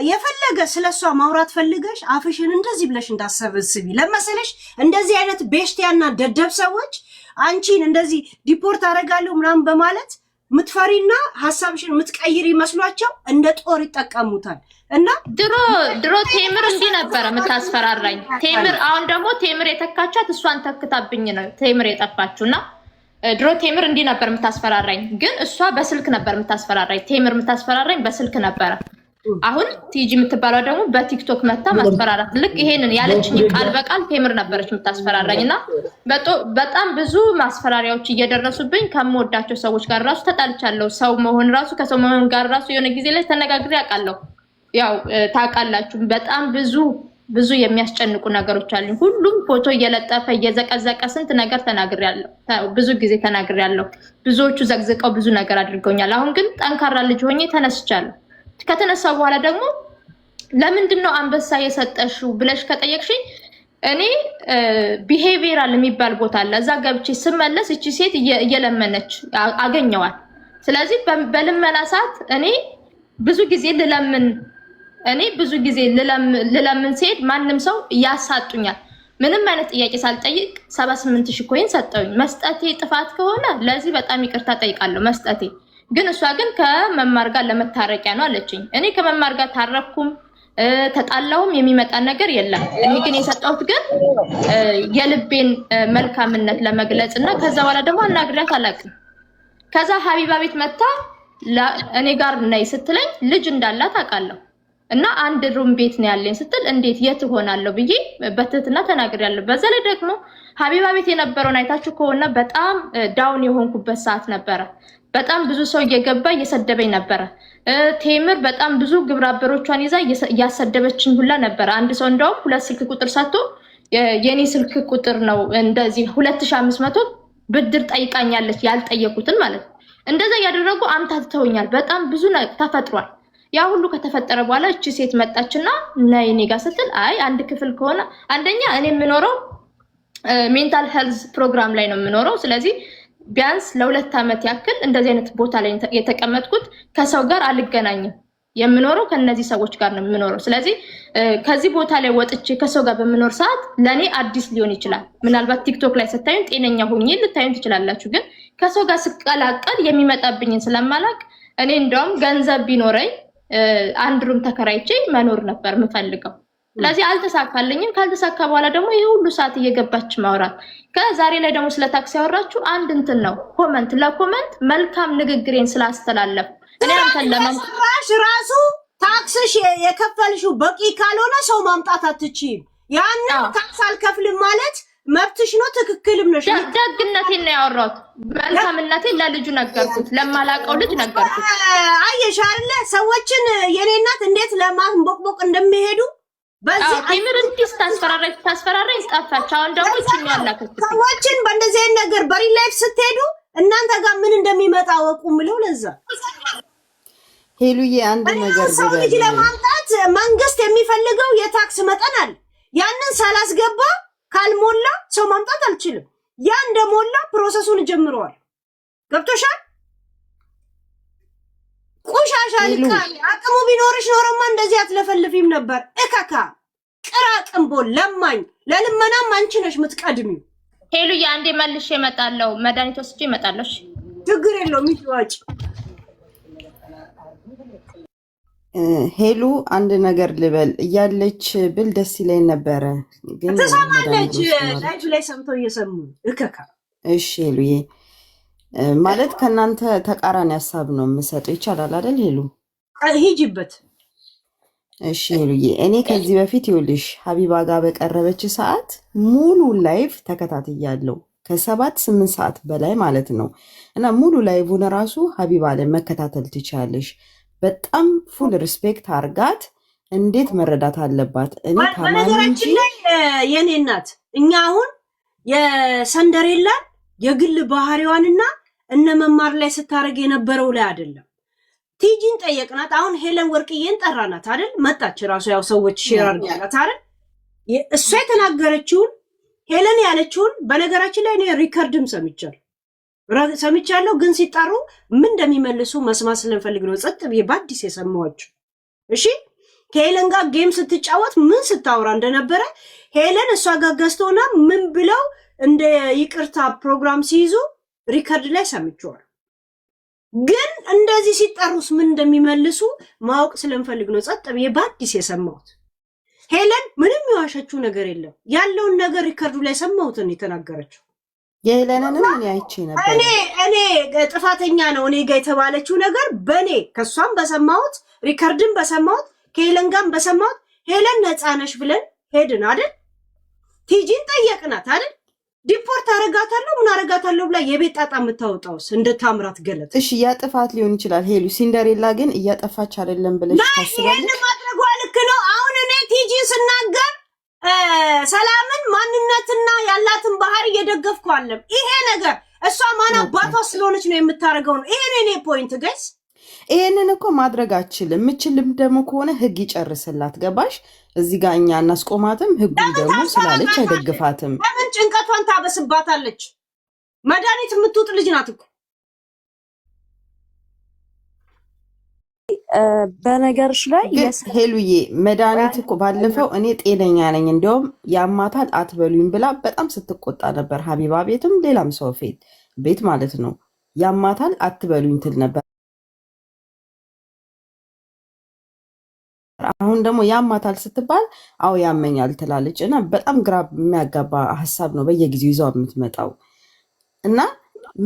የፈለገ ስለሷ ማውራት ፈልገሽ አፍሽን እንደዚህ ብለሽ እንዳሰብስቢ ለመሰለሽ። እንደዚህ አይነት ቤሽቲያና ደደብ ሰዎች አንቺን እንደዚህ ዲፖርት አደርጋለሁ ምናምን በማለት ምትፈሪና ሐሳብሽን ምትቀይሪ መስሏቸው እንደ ጦር ይጠቀሙታል። እና ድሮ ቴምር እንዲህ ነበረ የምታስፈራራኝ ቴምር። አሁን ደግሞ ቴምር የተካቻት እሷን ተክታብኝ ነው ቴምር የጠፋችውና ድሮ ቴምር እንዲህ ነበር የምታስፈራራኝ፣ ግን እሷ በስልክ ነበር የምታስፈራራኝ። ቴምር የምታስፈራራኝ በስልክ ነበረ። አሁን ቲጂ የምትባለው ደግሞ በቲክቶክ መታ ማስፈራራት። ልክ ይሄንን ያለችኝ ቃል በቃል ቴምር ነበረች የምታስፈራራኝና በጣም ብዙ ማስፈራሪያዎች እየደረሱብኝ ከምወዳቸው ሰዎች ጋር ራሱ ተጣልቻለሁ። ሰው መሆን ራሱ ከሰው መሆን ጋር ራሱ የሆነ ጊዜ ላይ ተነጋግሬ አውቃለሁ። ያው ታውቃላችሁ በጣም ብዙ የሚያስጨንቁ ነገሮች አሉኝ። ሁሉም ፎቶ እየለጠፈ እየዘቀዘቀ ስንት ነገር ተናግሬያለሁ። ብዙ ጊዜ ተናግሬያለሁ። ብዙዎቹ ዘግዝቀው ብዙ ነገር አድርገውኛል። አሁን ግን ጠንካራ ልጅ ሆኜ ተነስቻለሁ። ከተነሳው በኋላ ደግሞ ለምንድነው አንበሳ የሰጠሽው ብለሽ ከጠየቅሽኝ እኔ ቢሄቪየራል የሚባል ቦታ አለ። እዛ ገብቼ ስመለስ እቺ ሴት እየለመነች አገኘዋል። ስለዚህ በልመና ሰዓት እኔ ብዙ ጊዜ ልለምን ሲሄድ ማንም ሰው ያሳጡኛል። ምንም አይነት ጥያቄ ሳልጠይቅ 78000 ኮይን ሰጠውኝ። መስጠቴ ጥፋት ከሆነ ለዚህ በጣም ይቅርታ ጠይቃለሁ መስጠቴ። ግን እሷ ግን ከመማር ጋር ለመታረቂያ ነው አለችኝ። እኔ ከመማር ጋር ታረኩም ተጣላውም የሚመጣ ነገር የለም። እኔ ግን የሰጠሁት ግን የልቤን መልካምነት ለመግለጽ እና ከዛ በኋላ ደግሞ አናግሪያት አላውቅም። ከዛ ሀቢባ ቤት መታ እኔ ጋር ነይ ስትለኝ ልጅ እንዳላት አውቃለሁ እና አንድ ሩም ቤት ነው ያለኝ ስትል እንዴት የት ሆናለሁ ብዬ በትህትና ተናግሬያለሁ። በዛ ላይ ደግሞ ሀቢባ ቤት የነበረውን አይታችሁ ከሆነ በጣም ዳውን የሆንኩበት ሰዓት ነበረ። በጣም ብዙ ሰው እየገባ እየሰደበኝ ነበረ። ቴምር በጣም ብዙ ግብረ አበሮቿን ይዛ እያሰደበችኝ ሁላ ነበረ። አንድ ሰው እንደውም 2 ስልክ ቁጥር ሰጥቶ የኔ ስልክ ቁጥር ነው እንደዚህ 2500 ብድር ጠይቃኛለች ያልጠየቁትን ማለት ነው። እንደዛ ያደረጉ አምታትተውኛል። በጣም ብዙ ተፈጥሯል። ያ ሁሉ ከተፈጠረ በኋላ እቺ ሴት መጣችና ነይ እኔ ጋር ስትል አይ አንድ ክፍል ከሆነ አንደኛ እኔ የምኖረው ሜንታል ሄልዝ ፕሮግራም ላይ ነው የምኖረው። ስለዚህ ቢያንስ ለ2 ዓመት ያክል እንደዚህ አይነት ቦታ ላይ የተቀመጥኩት ከሰው ጋር አልገናኝም። የምኖረው ከነዚህ ሰዎች ጋር ነው የምኖረው። ስለዚህ ከዚህ ቦታ ላይ ወጥቼ ከሰው ጋር በመኖር ሰዓት ለኔ አዲስ ሊሆን ይችላል። ምናልባት ቲክቶክ ላይ ስታዩን ጤነኛ ሆኜ ልታዩን ትችላላችሁ። ግን ከሰው ጋር ስቀላቀል የሚመጣብኝን ስለማላቅ እኔ እንደውም ገንዘብ ቢኖረኝ አንድ ሩም ተከራይቼ መኖር ነበር የምፈልገው። ስለዚህ አልተሳካልኝም። ካልተሳካ በኋላ ደግሞ ይሄ ሁሉ ሰዓት እየገባች ማውራት። ከዛሬ ላይ ደግሞ ስለ ታክሲ ያወራችሁ አንድ እንትን ነው ኮመንት ለኮመንት መልካም ንግግሬን ስላስተላለፉ እኔ አንተን ለማምጣት ራሱ ታክስሽ የከፈልሽው በቂ ካልሆነ ሰው ማምጣት አትችይም። ያንን ታክስ አልከፍልም ማለት መብትሽ ነው፣ ትክክልም ነሽ። ደግነቴን ነው ያወራሁት። መልካምነቴን ለልጁ ነገርኩት፣ ለማላቀው ልጅ ነገርኩት። አየሽ አይደለ ሰዎችን የኔ እናት እንዴት ለማንቦቅቦቅ እንደሚሄዱ በዚህ ቴምር እንዲስ ታስፈራራኝ ጠፋች። አሁን ደግሞ እቺን ያላከች ሰዎችን በእንደዚህ አይነት ነገር በሪል ላይፍ ስትሄዱ እናንተ ጋር ምን እንደሚመጣ ወቁ ምለው። ለዛ ሄሉዬ አንድ ነገር ሰው ልጅ ለማምጣት መንግስት የሚፈልገው የታክስ መጠን አለ። ያንን ሳላስገባ ካልሞላ ሰው ማምጣት አልችልም። ያ እንደሞላ ፕሮሰሱን ጀምረዋል። ገብቶሻል? ቁሻሻ ልካል አቅሙ ቢኖርሽ ኖርማ እንደዚህ አትለፈልፊም ነበር። እከካ ቅራቅምቦ ለማኝ ለልመናም አንቺ ነሽ የምትቀድሚው። ሄሉዬ አንዴ መልሼ እመጣለሁ፣ መድኃኒት ወስጄ እመጣለሁ። እሺ ችግር የለውም ይዋጭ። ሄሉ አንድ ነገር ልበል እያለች ብል ደስ ይለኝ ነበረ፣ ግን ተሰማለች ላይቭ ላይ ሰምተው እየሰሙ እከካ። እሺ ሄሉዬ ማለት ከእናንተ ተቃራኒ ሀሳብ ነው የምሰጠው። ይቻላል አይደል ሄሉ? ሂጂበት። እሺ ሄሉዬ እኔ ከዚህ በፊት ይኸውልሽ ሀቢባ ጋር በቀረበች ሰዓት ሙሉ ላይቭ ተከታትያለሁ፣ ከ7-8 ሰዓት በላይ ማለት ነው። እና ሙሉ ላይቭን ራሱ ሀቢባ ላይ መከታተል ትችላለሽ። በጣም ፉል ሪስፔክት አርጋት እንዴት መረዳት አለባት። እኔ በነገራችን ላይ የኔ እናት እኛ አሁን የሰንደሬላን የግል ባህሪዋንና እነ መማር ላይ ስታረግ የነበረው ላይ አይደለም። ቲጂን ጠየቅናት። አሁን ሄለን ወርቅዬን ጠራናት አይደል? መጣች ራሱ ያው ሰዎች ሼር አድርገናት አይደል? እሷ የተናገረችውን ሄለን ያለችውን በነገራችን ላይ እኔ ሪከርድም ሰምቻለሁ፣ ግን ሲጣሩ ምን እንደሚመልሱ መስማት ስለምፈልግ ነው ጸጥ ብዬ በአዲስ የሰማኋቸው። እሺ ከሄለን ጋር ጌም ስትጫወት ምን ስታወራ እንደነበረ ሄለን እሷ ጋር ገዝተውና ምን ብለው እንደ ይቅርታ ፕሮግራም ሲይዙ ሪከርድ ላይ ሰምቼዋለሁ። ግን እንደዚህ ሲጣሩስ ምን እንደሚመልሱ ማወቅ ስለምፈልግ ነው ጸጥ ብዬ በአዲስ የሰማሁት። ሄለን ምንም የዋሸችው ነገር የለም። ያለውን ነገር ሪከርዱ ላይ ሰማሁትን የተናገረችው። የሄለንንም እኔ አይቼ ነበር። እኔ ጥፋተኛ ነው እኔ ጋር የተባለችው ነገር በእኔ ከሷም በሰማሁት ሪከርድን በሰማሁት ከሄለን ጋር በሰማሁት ሄለን ነፃ ነሽ ብለን ሄድን አይደል? ቲጂን ጠየቅናት አይደል? ዲፖርት አረጋታለሁ ምን አረጋታለሁ ብላ የቤት ጣጣ የምታወጣውስ እንደ ታምራት ገለጥ። እሺ ያጥፋት ሊሆን ይችላል ሄሉ። ሲንደሬላ ግን እያጠፋች አይደለም ብለሽ ታስባለሽ? ይሄን ማድረጓ ልክ ነው። አሁን እኔ ቲጂን ስናገር ሰላምን ማንነትና ያላትን ባህሪ እየደገፍኩ አለም። ይሄ ነገር እሷ ማና ባቷ ስለሆነች ነው የምታረገው ነው። ይሄ ነው ፖይንት ጋይስ። ይሄንን እኮ ማድረግ አችልም። የምችልም ደግሞ ከሆነ ህግ ይጨርስላት። ገባሽ? እዚህ ጋር እኛ እናስቆማትም፣ ህጉ ደግሞ ስላለች አይደግፋትም። ለምን ጭንቀቷን ታበስባታለች? መድኃኒት የምትውጥ ልጅ ናት እኮ። በነገርሽ ላይ ሄሉዬ መድኃኒት እኮ ባለፈው እኔ ጤነኛ ነኝ እንዲያውም ያማታል አትበሉኝ ብላ በጣም ስትቆጣ ነበር። ሀቢባ ቤትም ሌላም ሰው ቤት ማለት ነው ያማታል አትበሉኝ ትል ነበር። አሁን ደግሞ ያማታል ስትባል አው ያመኛል ትላለች። እና በጣም ግራ የሚያጋባ ሀሳብ ነው በየጊዜው ይዛው የምትመጣው። እና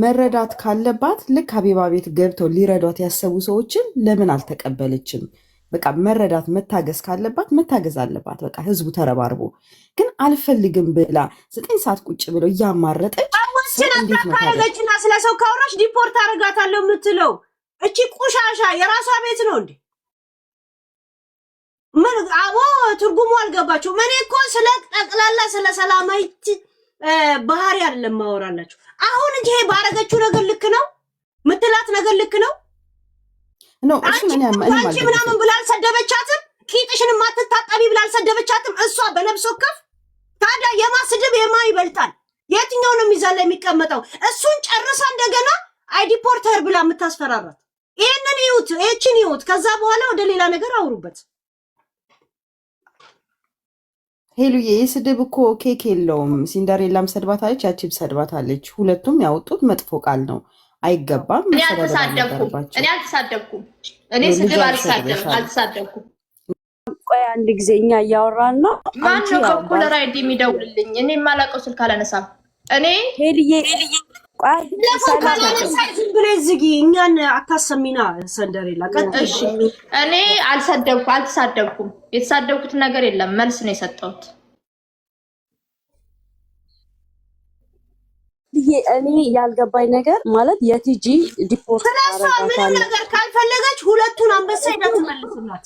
መረዳት ካለባት ልክ ሀቢባ ቤት ገብተው ሊረዷት ያሰቡ ሰዎችን ለምን አልተቀበለችም? በቃ መረዳት መታገዝ ካለባት መታገዝ አለባት። በቃ ህዝቡ ተረባርቦ ግን አልፈልግም ብላ 9 ሰዓት ቁጭ ብለው እያማረጠች ካረገችና ስለ ሰው ካወራሽ ዲፖርት አረጋታለሁ የምትለው እቺ ቆሻሻ የራሷ ቤት ነው እንዴ? ምን አቦ ትርጉሙ አልገባችሁም። እኔ እኮ ስለ ጠቅላላ ስለ ሰላማዊት ባህሪ አይደለም ማወራላችሁ። አሁን እንጂ ይሄ ባረገችው ነገር ልክ ነው ምትላት ነገር ልክ ነው ነው። እሺ አንቺ ምናምን ብላ አልሰደበቻትም። ቂጥሽን ማትታጠቢ ብላ አልሰደበቻትም። እሷ በነብስ ወከፍ ታዲያ የማስድብ የማ ይበልጣል? የትኛው ነው ሚዛን ላይ የሚቀመጠው? እሱን ጨርሳ እንደገና አይ ዲፖርተር ብላ የምታስፈራራት ይሄንን ይሁት እቺን ይሁት። ከዛ በኋላ ወደ ሌላ ነገር አውሩበት። ሄሉዬ የስድብ እኮ ኬክ የለውም። ሲንደሬላም ሰድባታለች፣ ያቺም ሰድባታለች። ሁለቱም ያወጡት መጥፎ ቃል ነው፣ አይገባም። እኔ አልተሳደብኩም። እኔ ስድብ አልተሳደብኩም። ቆይ አንድ ጊዜ እኛ እያወራን ነው። ማነው ከኮለር አይዲ የሚደውልልኝ? እኔ የማላውቀው ስልክ አላነሳም። እኔ ሄልዬ ዝጊ፣ እኛን አታሰሚና ሰንደሬላ። እሺ እኔ አልተሳደብኩም። የተሳደብኩት ነገር የለም። መልስ ነው የሰጠሁት። እኔ ያልገባኝ ነገር ማለት የቲጂ ዲፖርት ምንም ነገር ካልፈለገች ሁለቱን አንበሳ ሄዳ ትመልስላት።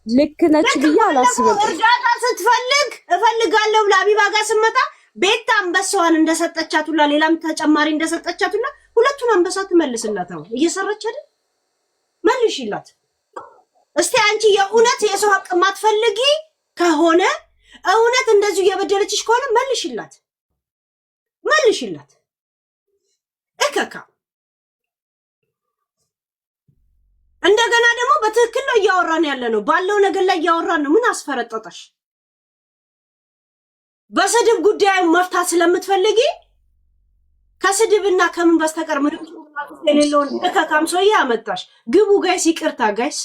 ልክ ነች ብዬ አላስብም። እርዳታ ስትፈልግ እፈልጋለሁ ብላ ሀቢባ ጋር ስመጣ ቤት አንበሳዋን እንደሰጠቻት ሁላ ሌላም ተጨማሪ እንደሰጠቻት ሁላ ሁለቱን አንበሳ ትመልስላት። ነው እየሰራች አይደል? መልሽላት እስቲ። አንቺ የእውነት የሰው ሀቅ ማትፈልጊ ከሆነ እውነት እንደዚሁ የበደለችሽ ከሆነ መልሽላት። እከካ እንደገና ደግሞ በትክክል ነው እያወራን ያለ ነው። ባለው ነገር ላይ እያወራን ነው። ምን አስፈረጠጠሽ? በስድብ ጉዳይ መፍታት ስለምትፈልጊ ከስድብና ከምን በስተቀር ምንም የሌለውን እከካም ሰውዬ አመጣሽ። ግቡ ጋይስ፣ ይቅርታ ጋይስ።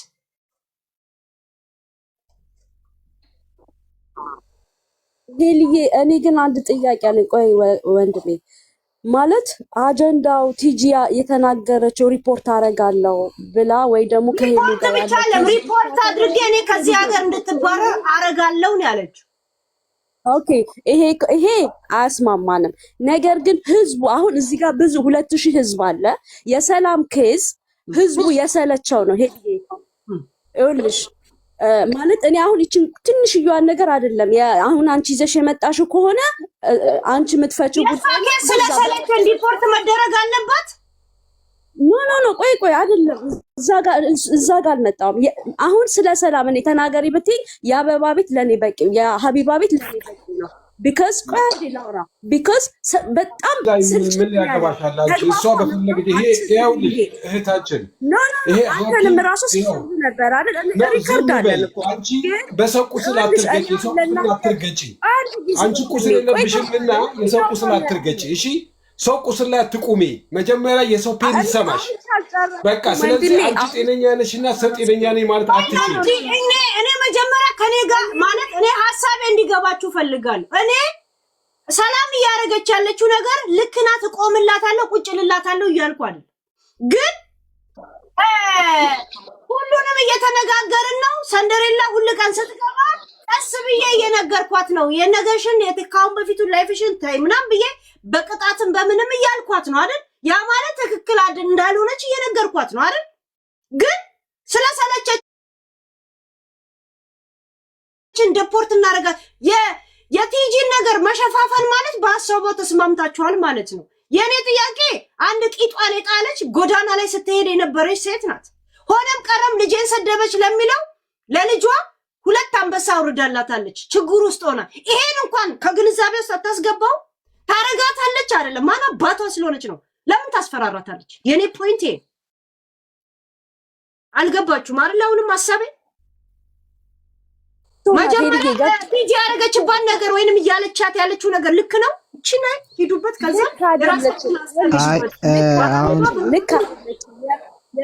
ሄልዬ እኔ ግን አንድ ጥያቄ አለኝ። ቆይ ወንድሜ፣ ማለት አጀንዳው ቲጂ የተናገረችው ሪፖርት አረጋለሁ ብላ ወይ ደግሞ ከሄሉ ጋር ሪፖርት አድርጌ እኔ ከዚህ ሀገር እንድትባረር አረጋለሁ ነው ያለችው። ኦኬ ይሄ አያስማማንም። ነገር ግን ህዝቡ አሁን እዚህ ጋር ብዙ 2000 ህዝብ አለ። የሰላም ኬዝ ህዝቡ የሰለቸው ነው። ይኸውልሽ ማለት እኔ አሁን ይችን ትንሽዬዋን ነገር አይደለም አሁን አንቺ ይዘሽ የመጣሽው ከሆነ አንቺ የምትፈቺው ጉዳይ ስለሰለቸው ሪፖርት መደረግ አለባት። ኖ ቆይ አይደለም፣ እዛ ጋር አልመጣሁም። አሁን ስለ ሰላም እኔ ተናገሪ ብትይ የአበባ ቤት ለኔ በቂ፣ የሀቢባ ቤት ለኔ በቂ ነው። ቢካዝ ቆይ ላውራ፣ ቢካዝ በጣም ምን ያገባሻላችሁ? እሷ በፈለገች ይሄ ይኸውልሽ እህታችን ይሄ አንተንም ራሱ ሲሆን ነበር አይደል? ሪከርድ አለ እኮ አንቺ በሰው ቁስል አትርገጪ፣ የሰው ቁስል አትርገጪ። አንቺ ቁስል የለብሽምና የሰው ቁስል አትርገጪ። እሺ ሰው ቁስል ላይ አትቁሚ። መጀመሪያ የሰው ፔን ይሰማሽ። በቃ ስለዚህ አንቺ ጤነኛ ነሽና ሰው ጤነኛ ነኝ ማለት አትችይም። እኔ መጀመሪያ ከኔ ጋር ማለት እኔ ሐሳቤ እንዲገባችሁ ፈልጋለሁ። እኔ ሰላም እያደረገች ያለችው ነገር ልክ ናት፣ እቆምላታለሁ፣ ቁጭ ልላታለሁ እያልኩ አይደል። ግን ሁሉንም እየተነጋገርን ነው። ሰንደሬላ ሁሉ ቀን ስትገባ ቀስ ብዬ እየነገርኳት ነው። የነገርሽን የትካውን በፊቱን ላይፍሽን ታይ ምናምን ብዬ በቅጣትም በምንም እያልኳት ነው አይደል? ያ ማለት ትክክል እንዳልሆነች እየነገርኳት ነው አይደል? ግን ስለሰለቸችን ዲፖርት እናደርጋት የቲጂን ነገር መሸፋፈን ማለት በሀሳቧ ተስማምታችኋል ማለት ነው። የኔ ጥያቄ አንድ ቂጧን የጣለች ጎዳና ላይ ስትሄድ የነበረች ሴት ናት። ሆነም ቀረም ልጄን ሰደበች ለሚለው ለልጇ 2 አንበሳ አውርዳላታለች። ችግር ውስጥ ሆና ይሄን እንኳን ከግንዛቤ ውስጥ አታስገባው። ታረጋታለች አይደለም፣ ማን አባቷ ስለሆነች ነው። ለምን ታስፈራራታለች? የኔ ፖይንት አልገባችሁም አይደል? አሁንም ሐሳቤ መጀመሪያ ቲጂ ያደረገችባት ነገር ወይንም እያለቻት ያለችው ነገር ልክ ነው። እቺ ነይ ሂዱበት። ከዛ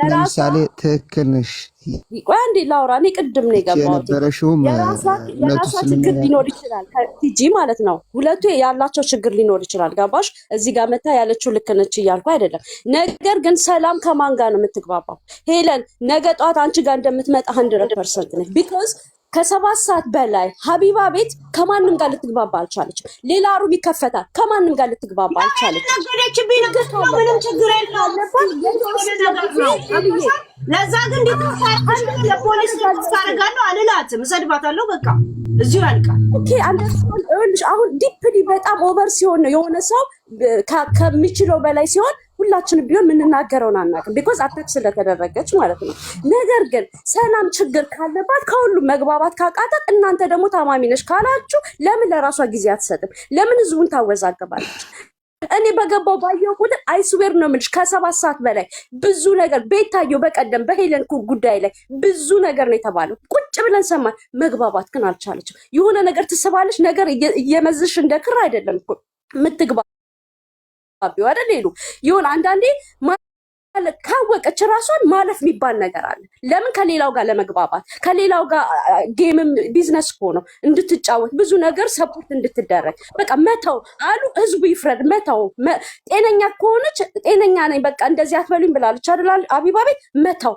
ለምሳሌ ትክክል ነሽ። ቆይ አንዴ ላውራ። እኔ ቅድም ነው የገባሁት። የራሷ ችግር ሊኖር ይችላል፣ ቲጂ ማለት ነው። ሁለቱ ያላቸው ችግር ሊኖር ይችላል። ገባሽ? እዚህ ጋር መታ ያለችው ልክ ነች እያልኩ አይደለም። ነገር ግን ሰላም ከማን ጋር ነው የምትግባባው? ሄለን ነገ ጠዋት አንቺ ጋር እንደምትመጣ 100% ነች። ቢኮዝ ከ7 ሰዓት በላይ ሀቢባ ቤት ከማንም ጋር ልትግባባ አልቻለችም። ሌላ ሩም ይከፈታል፣ ከማንም ጋር ልትግባባ አልቻለችም። ምንም ችግር የለውም። ለዛ ግን ለፖሊስ ታደርጋለሁ አልላትም፣ እሰድባታለሁ። በቃ እዚሁ ያልቃል። ኦኬ አሁን ዲፕሊ በጣም ኦቨር ሲሆን ነው የሆነ ሰው ከሚችለው በላይ ሲሆን ሁላችንም ቢሆን የምንናገረውን አናውቅም። ቢኮዝ አታክ ስለተደረገች ማለት ነው። ነገር ግን ሰላም ችግር ካለባት ከሁሉም መግባባት ካቃታት፣ እናንተ ደግሞ ታማሚ ነሽ ካላችሁ ለምን ለራሷ ጊዜ አትሰጥም? ለምን ህዝቡን ታወዛገባለች? እኔ በገባው ባየው ቁጥር አይስዌር ነው የምልሽ ከ7 ሰዓት በላይ ብዙ ነገር ቤታየው በቀደም በሄለን ጉዳይ ላይ ብዙ ነገር ነው የተባለው። ቁጭ ብለን ሰማን። መግባባት ግን አልቻለችም። የሆነ ነገር ትስባለች። ነገር እየመዝሽ እንደ ክር አይደለም እኮ የምትግባቢው አይደል? ሌሉ ይሁን አንዳንዴ ካወቀች ራሷን ማለፍ የሚባል ነገር አለ። ለምን ከሌላው ጋር ለመግባባት ከሌላው ጋር ጌምም ቢዝነስ እኮ ነው እንድትጫወት ብዙ ነገር ሰፖርት እንድትደረግ በቃ መተው አሉ። ህዝቡ ይፍረድ። መተው ጤነኛ ከሆነች ጤነኛ ነኝ በቃ እንደዚህ አትበሉኝ ብላለች አይደል? አቢባ ቤት መተው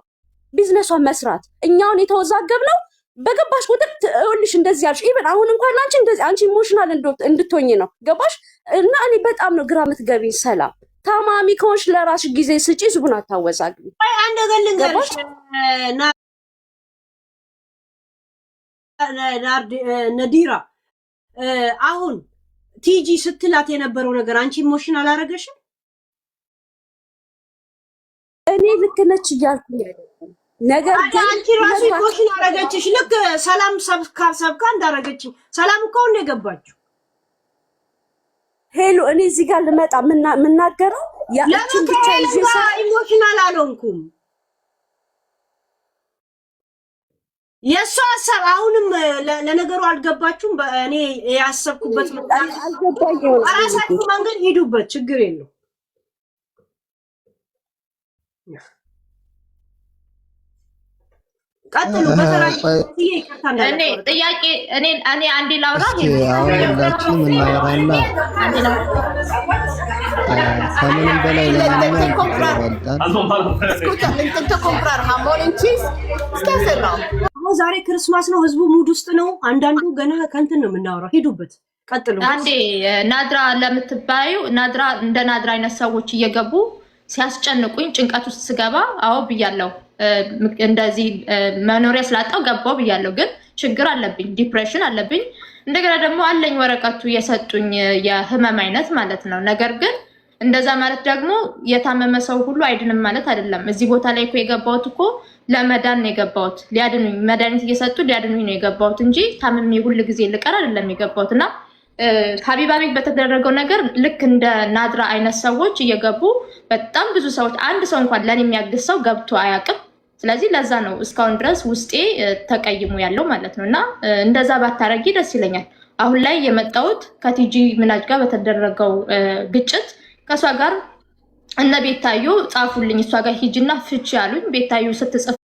ቢዝነሷን መስራት። እኛውን የተወዛገብነው በገባሽ ቁጥር ትልሽ እንደዚህ ያልሽ ኢቭን አሁን እንኳን አንቺ እንደዚህ አንቺ ኢሞሽናል እንድትሆኝ ነው ገባሽ? እና እኔ በጣም ነው ግራ የምትገቢኝ ሰላም። ታማሚ ከሆንሽ ለራስሽ ጊዜ ስጪ፣ ህዝቡን አታወዛግቢ። አይ አንድ ነገር ልንገርሽ፣ ነዲራ አሁን ቲጂ ስትላት የነበረው ነገር አንቺ ኢሞሽን አላረገሽም? እኔ ልክ ነች እያልኩኝ አይደለም። ነገር ግን አንቺ ራሱ ኢሞሽን አረገችሽ። ልክ ሰላም ሰብካ እንዳረገችኝ ሰላም እኮ ነው የገባችው። ሄሎ እኔ እዚህ ጋር ልመጣ የምናገረው ያቺን ብቻ ይዘሳ ኢሞሽናል አልሆንኩም። የሷ ሀሳብ አሁንም ለነገሩ አልገባችሁም። እኔ ያሰብኩበት አልገባኝም። አራሳችሁ መንገድ ሂዱበት፣ ችግር የለው። ቀጥሉ። እኔ ጥያቄ እኔ አንዴ ላውራ። ሁላችንም እናወራና ከምንም በላይ ዛሬ ክርስማስ ነው፣ ህዝቡ ሙድ ውስጥ ነው። አንዳንዱ ገና ከንትን ነው የምናወራው። ሂዱበት፣ ቀጥሉ። አንዴ ናድራ ለምትባዩ ናድራ እንደ ናድራ አይነት ሰዎች እየገቡ ሲያስጨንቁኝ ጭንቀት ውስጥ ስገባ አዎ ብያለሁ። እንደዚህ መኖሪያ ስላጣው ገባው ብያለሁ። ግን ችግር አለብኝ፣ ዲፕሬሽን አለብኝ። እንደገና ደግሞ አለኝ ወረቀቱ የሰጡኝ የህመም አይነት ማለት ነው። ነገር ግን እንደዛ ማለት ደግሞ የታመመ ሰው ሁሉ አይድንም ማለት አይደለም። እዚህ ቦታ ላይ እኮ የገባሁት እኮ ለመዳን ነው የገባሁት። ሊያድኑኝ መድኃኒት እየሰጡ ሊያድኑኝ ነው የገባሁት እንጂ ታምሜ ሁሉ ጊዜ ልቀር አይደለም የገባሁት። እና ሀቢባ ቤት በተደረገው ነገር ልክ እንደ ናድራ አይነት ሰዎች እየገቡ በጣም ብዙ ሰዎች፣ አንድ ሰው እንኳን ለኔ የሚያግዝ ሰው ገብቶ አያውቅም። ስለዚህ ለዛ ነው እስካሁን ድረስ ውስጤ ተቀይሞ ያለው ማለት ነው። እና እንደዛ ባታረጊ ደስ ይለኛል። አሁን ላይ የመጣሁት ከቲጂ ምናጅ ጋር በተደረገው ግጭት ከሷ ጋር እነ ቤታዩ ጻፉልኝ፣ እሷ ጋር ሂጂና ፍቺ ያሉኝ። ቤታዩ ስትጽፍ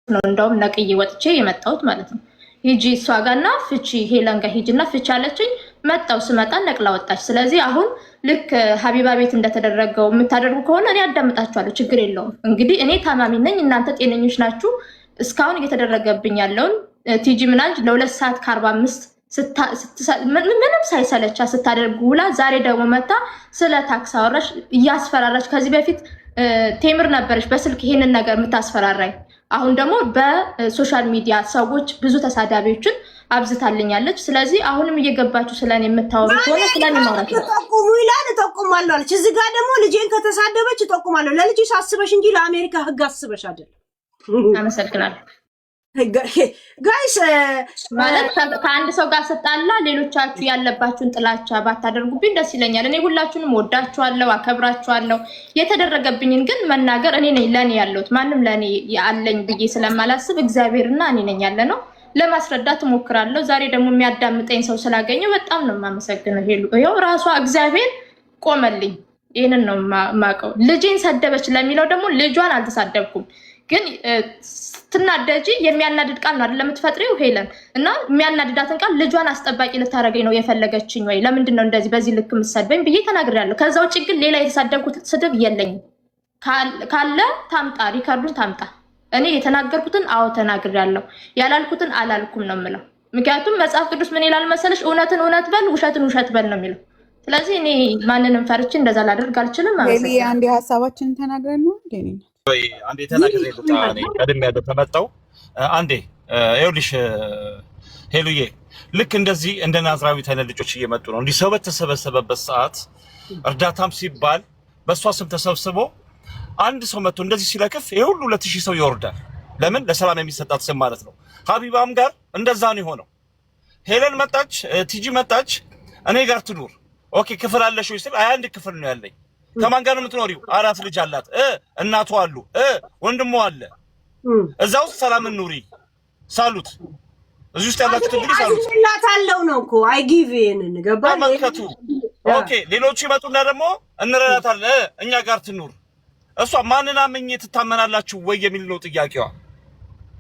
ነው እንደውም ነቅዬ ወጥቼ የመጣሁት ማለት ነው። ሂጂ እሷ ጋርና ፍቺ ሄለን ጋር ሂጂና ፍቺ አለችኝ። መጣው ስመጣ ነቅላ ወጣች። ስለዚህ አሁን ልክ ሀቢባ ቤት እንደተደረገው የምታደርጉ ከሆነ እኔ አዳምጣችኋለሁ፣ ችግር የለውም። እንግዲህ እኔ ታማሚ ነኝ፣ እናንተ ጤነኞች ናችሁ። እስካሁን እየተደረገብኝ ያለውን ቲጂ ምናጅ ለ2 ሰዓት ከ45 ምንም ሳይሰለቻ ስታደርጉ ውላ ዛሬ ደግሞ መታ ስለ ታክስ አወራሽ እያስፈራራች። ከዚህ በፊት ቴምር ነበረች በስልክ ይሄንን ነገር የምታስፈራራኝ። አሁን ደግሞ በሶሻል ሚዲያ ሰዎች ብዙ ተሳዳቢዎችን አብዝታልኛለች። ስለዚህ አሁንም እየገባችሁ ስለኔ የምታወሩ ከሆነ ስለኔ ማውራት ነው። ተጠቁሙ ይላል፣ እጠቁማለሁ አለች። እዚህ ጋር ደግሞ ልጄን ከተሳደበች እጠቁማለሁ። ለልጅሽ አስበሽ እንጂ ለአሜሪካ ህግ አስበሽ አይደለም። አመሰግናለሁ። ጋይስ ማለት ከአንድ ሰው ጋር ስጣላ ሌሎቻችሁ ያለባችሁን ጥላቻ ባታደርጉብኝ ደስ ይለኛል። እኔ ሁላችሁንም ወዳችኋለሁ፣ አከብራችኋለሁ። የተደረገብኝን ግን መናገር እኔ ነኝ ለኔ ያለሁት። ማንም ለኔ ያለኝ ብዬ ስለማላስብ እግዚአብሔርና እኔ ነኝ ያለ ነው ለማስረዳት እሞክራለሁ። ዛሬ ደግሞ የሚያዳምጠኝ ሰው ስላገኘው በጣም ነው የማመሰግነው። ሄሉ ይኸው ራሷ እግዚአብሔር ቆመልኝ። ይሄንን ነው የማውቀው። ልጄን ሰደበች ለሚለው ደግሞ ልጇን አልተሳደብኩም፣ ግን ትናደጂ የሚያናድድ ቃል ነው አይደለም የምትፈጥሪው ሄለን። እና የሚያናድዳትን ቃል ልጇን አስጠባቂ ልታረገኝ ነው የፈለገችኝ ወይ ለምንድን ነው እንደዚህ በዚህ ልክ የምትሰድበኝ ብዬ ተናግሬያለሁ። ከዛ ውጭ ግን ሌላ የተሳደብኩት ስድብ የለኝም። ካለ ታምጣ፣ ሪከርዱን ታምጣ። እኔ የተናገርኩትን አዎ ተናግሬያለሁ፣ ያላልኩትን አላልኩም ነው የምለው። ምክንያቱም መጽሐፍ ቅዱስ ምን ይላል መሰለሽ? እውነትን እውነት በል፣ ውሸትን ውሸት በል ነው የሚለው። ስለዚህ እኔ ማንንም ፈርቼ እንደዛ ላደርግ አልችልም። አንዴ ሀሳባችንን ተናግረን ነው ወይ አንዴ ተናግሬ ልጣ እኔ ቀድሜ ያለው ተመጣው አንዴ ይኸውልሽ ሄሉዬ፣ ልክ እንደዚህ እንደ ናዝራዊት አይነት ልጆች እየመጡ ነው። እንዲህ ሰው በተሰበሰበበት ሰዓት እርዳታም ሲባል በእሷ ስም ተሰብስቦ አንድ ሰው መጥቶ እንደዚህ ሲለክፍ ይሄ ሁሉ 2000 ሰው ይወርዳል። ለምን? ለሰላም የሚሰጣት ስም ማለት ነው። ሀቢባም ጋር እንደዛ ነው የሆነው። ሄለን መጣች፣ ቲጂ መጣች፣ እኔ ጋር ትኑር ኦኬ ክፍል አለሽ ወይ ስል አንድ ክፍል ነው ያለኝ። ከማን ጋር ነው የምትኖሪው? 4 ልጅ አላት፣ እናቷ አሉ፣ ወንድሟ አለ። እዛ ውስጥ ሰላም ኑሪ ሳሉት እዚህ ውስጥ ያላችሁት እንግዲህ ሳሉት እናታለው ነው እኮ አይ ጊቭ ይሄንን ገባ መልከቱ። ኦኬ ሌሎቹ ይመጡና ደግሞ እንረዳታለን፣ እኛ ጋር ትኑር። እሷ ማንና አምኜ ትታመናላችሁ ወይ የሚል ነው ጥያቄዋ።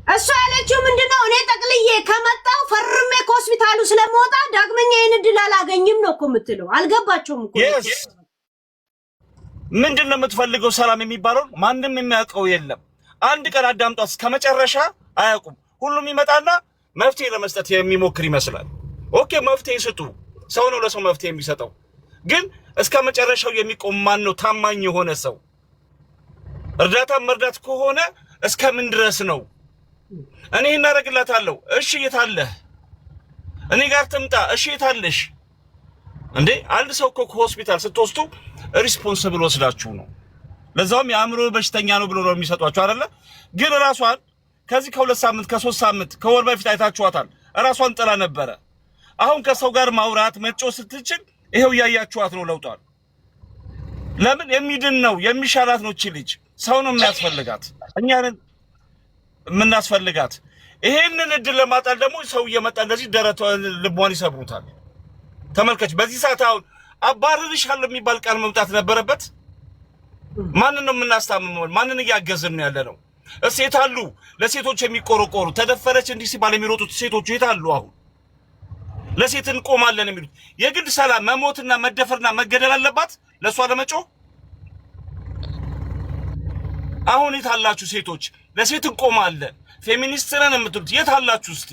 እሷ ያለችው ምንድነው? እኔ ጠቅልዬ ከመጣው ፈርሜ ከሆስፒታሉ ስለምወጣ ዳግመኛ ይሄን እድል አላገኝም ነው እኮ የምትለው። አልገባቸውም እኮ ምንድነው የምትፈልገው? ሰላም የሚባለው ማንም የሚያውቀው የለም። አንድ ቀን አዳምጧት ከመጨረሻ አያውቁም። ሁሉም ይመጣና መፍትሄ ለመስጠት የሚሞክር ይመስላል። ኦኬ መፍትሄ ስጡ፣ ሰው ነው ለሰው መፍትሄ የሚሰጠው። ግን እስከ መጨረሻው የሚቆም ማን ነው? ታማኝ የሆነ ሰው። እርዳታ መርዳት ከሆነ እስከ ምን ድረስ ነው? እኔ እናደርግላታለሁ። እሺ የታለህ? እኔ ጋር ትምጣ። እሺ የታለሽ? እንዴ አንድ ሰው እኮ ከሆስፒታል ስትወስዱ ሪስፖንሲብል ወስዳችሁ ነው። ለዛውም የአእምሮ በሽተኛ ነው ብሎ ነው የሚሰጧችሁ አይደለ? ግን ራሷን ከዚህ ከ2 ሳምንት ከ3 ሳምንት ከወር በፊት አይታችኋታል። ራሷን ጥላ ነበረ። አሁን ከሰው ጋር ማውራት መጮህ ስትችል ይሄው ያያችኋት ነው ለውጧል። ለምን? የሚድን ነው የሚሻላት ነው። እቺ ልጅ ሰው ነው የሚያስፈልጋት፣ እኛንን የምናስፈልጋት። ይሄንን እድል ለማጣል ደግሞ ሰው እየመጣ እንደዚህ ደረቷ ልቧን ይሰብሩታል። ተመልከች። በዚህ ሰዓት አሁን አባርርሻለሁ የሚባል ቃል መምጣት ነበረበት። ማንን ነው የምናስታምመው? ማንን እያገዝን ነው ያለነው? እሴት አሉ ለሴቶች የሚቆረቆሩ ተደፈረች እንዲህ ሲባል የሚሮጡት ሴቶች የት አሉ? አሁን ለሴት እንቆማለን የሚሉት የግድ ሰላም መሞትና መደፈርና መገደል አለባት ለሷ ለመጮህ? አሁን የት አላችሁ ሴቶች? ለሴት እንቆማለን ፌሚኒስት ነን የምትሉት የት አላችሁ እስቲ?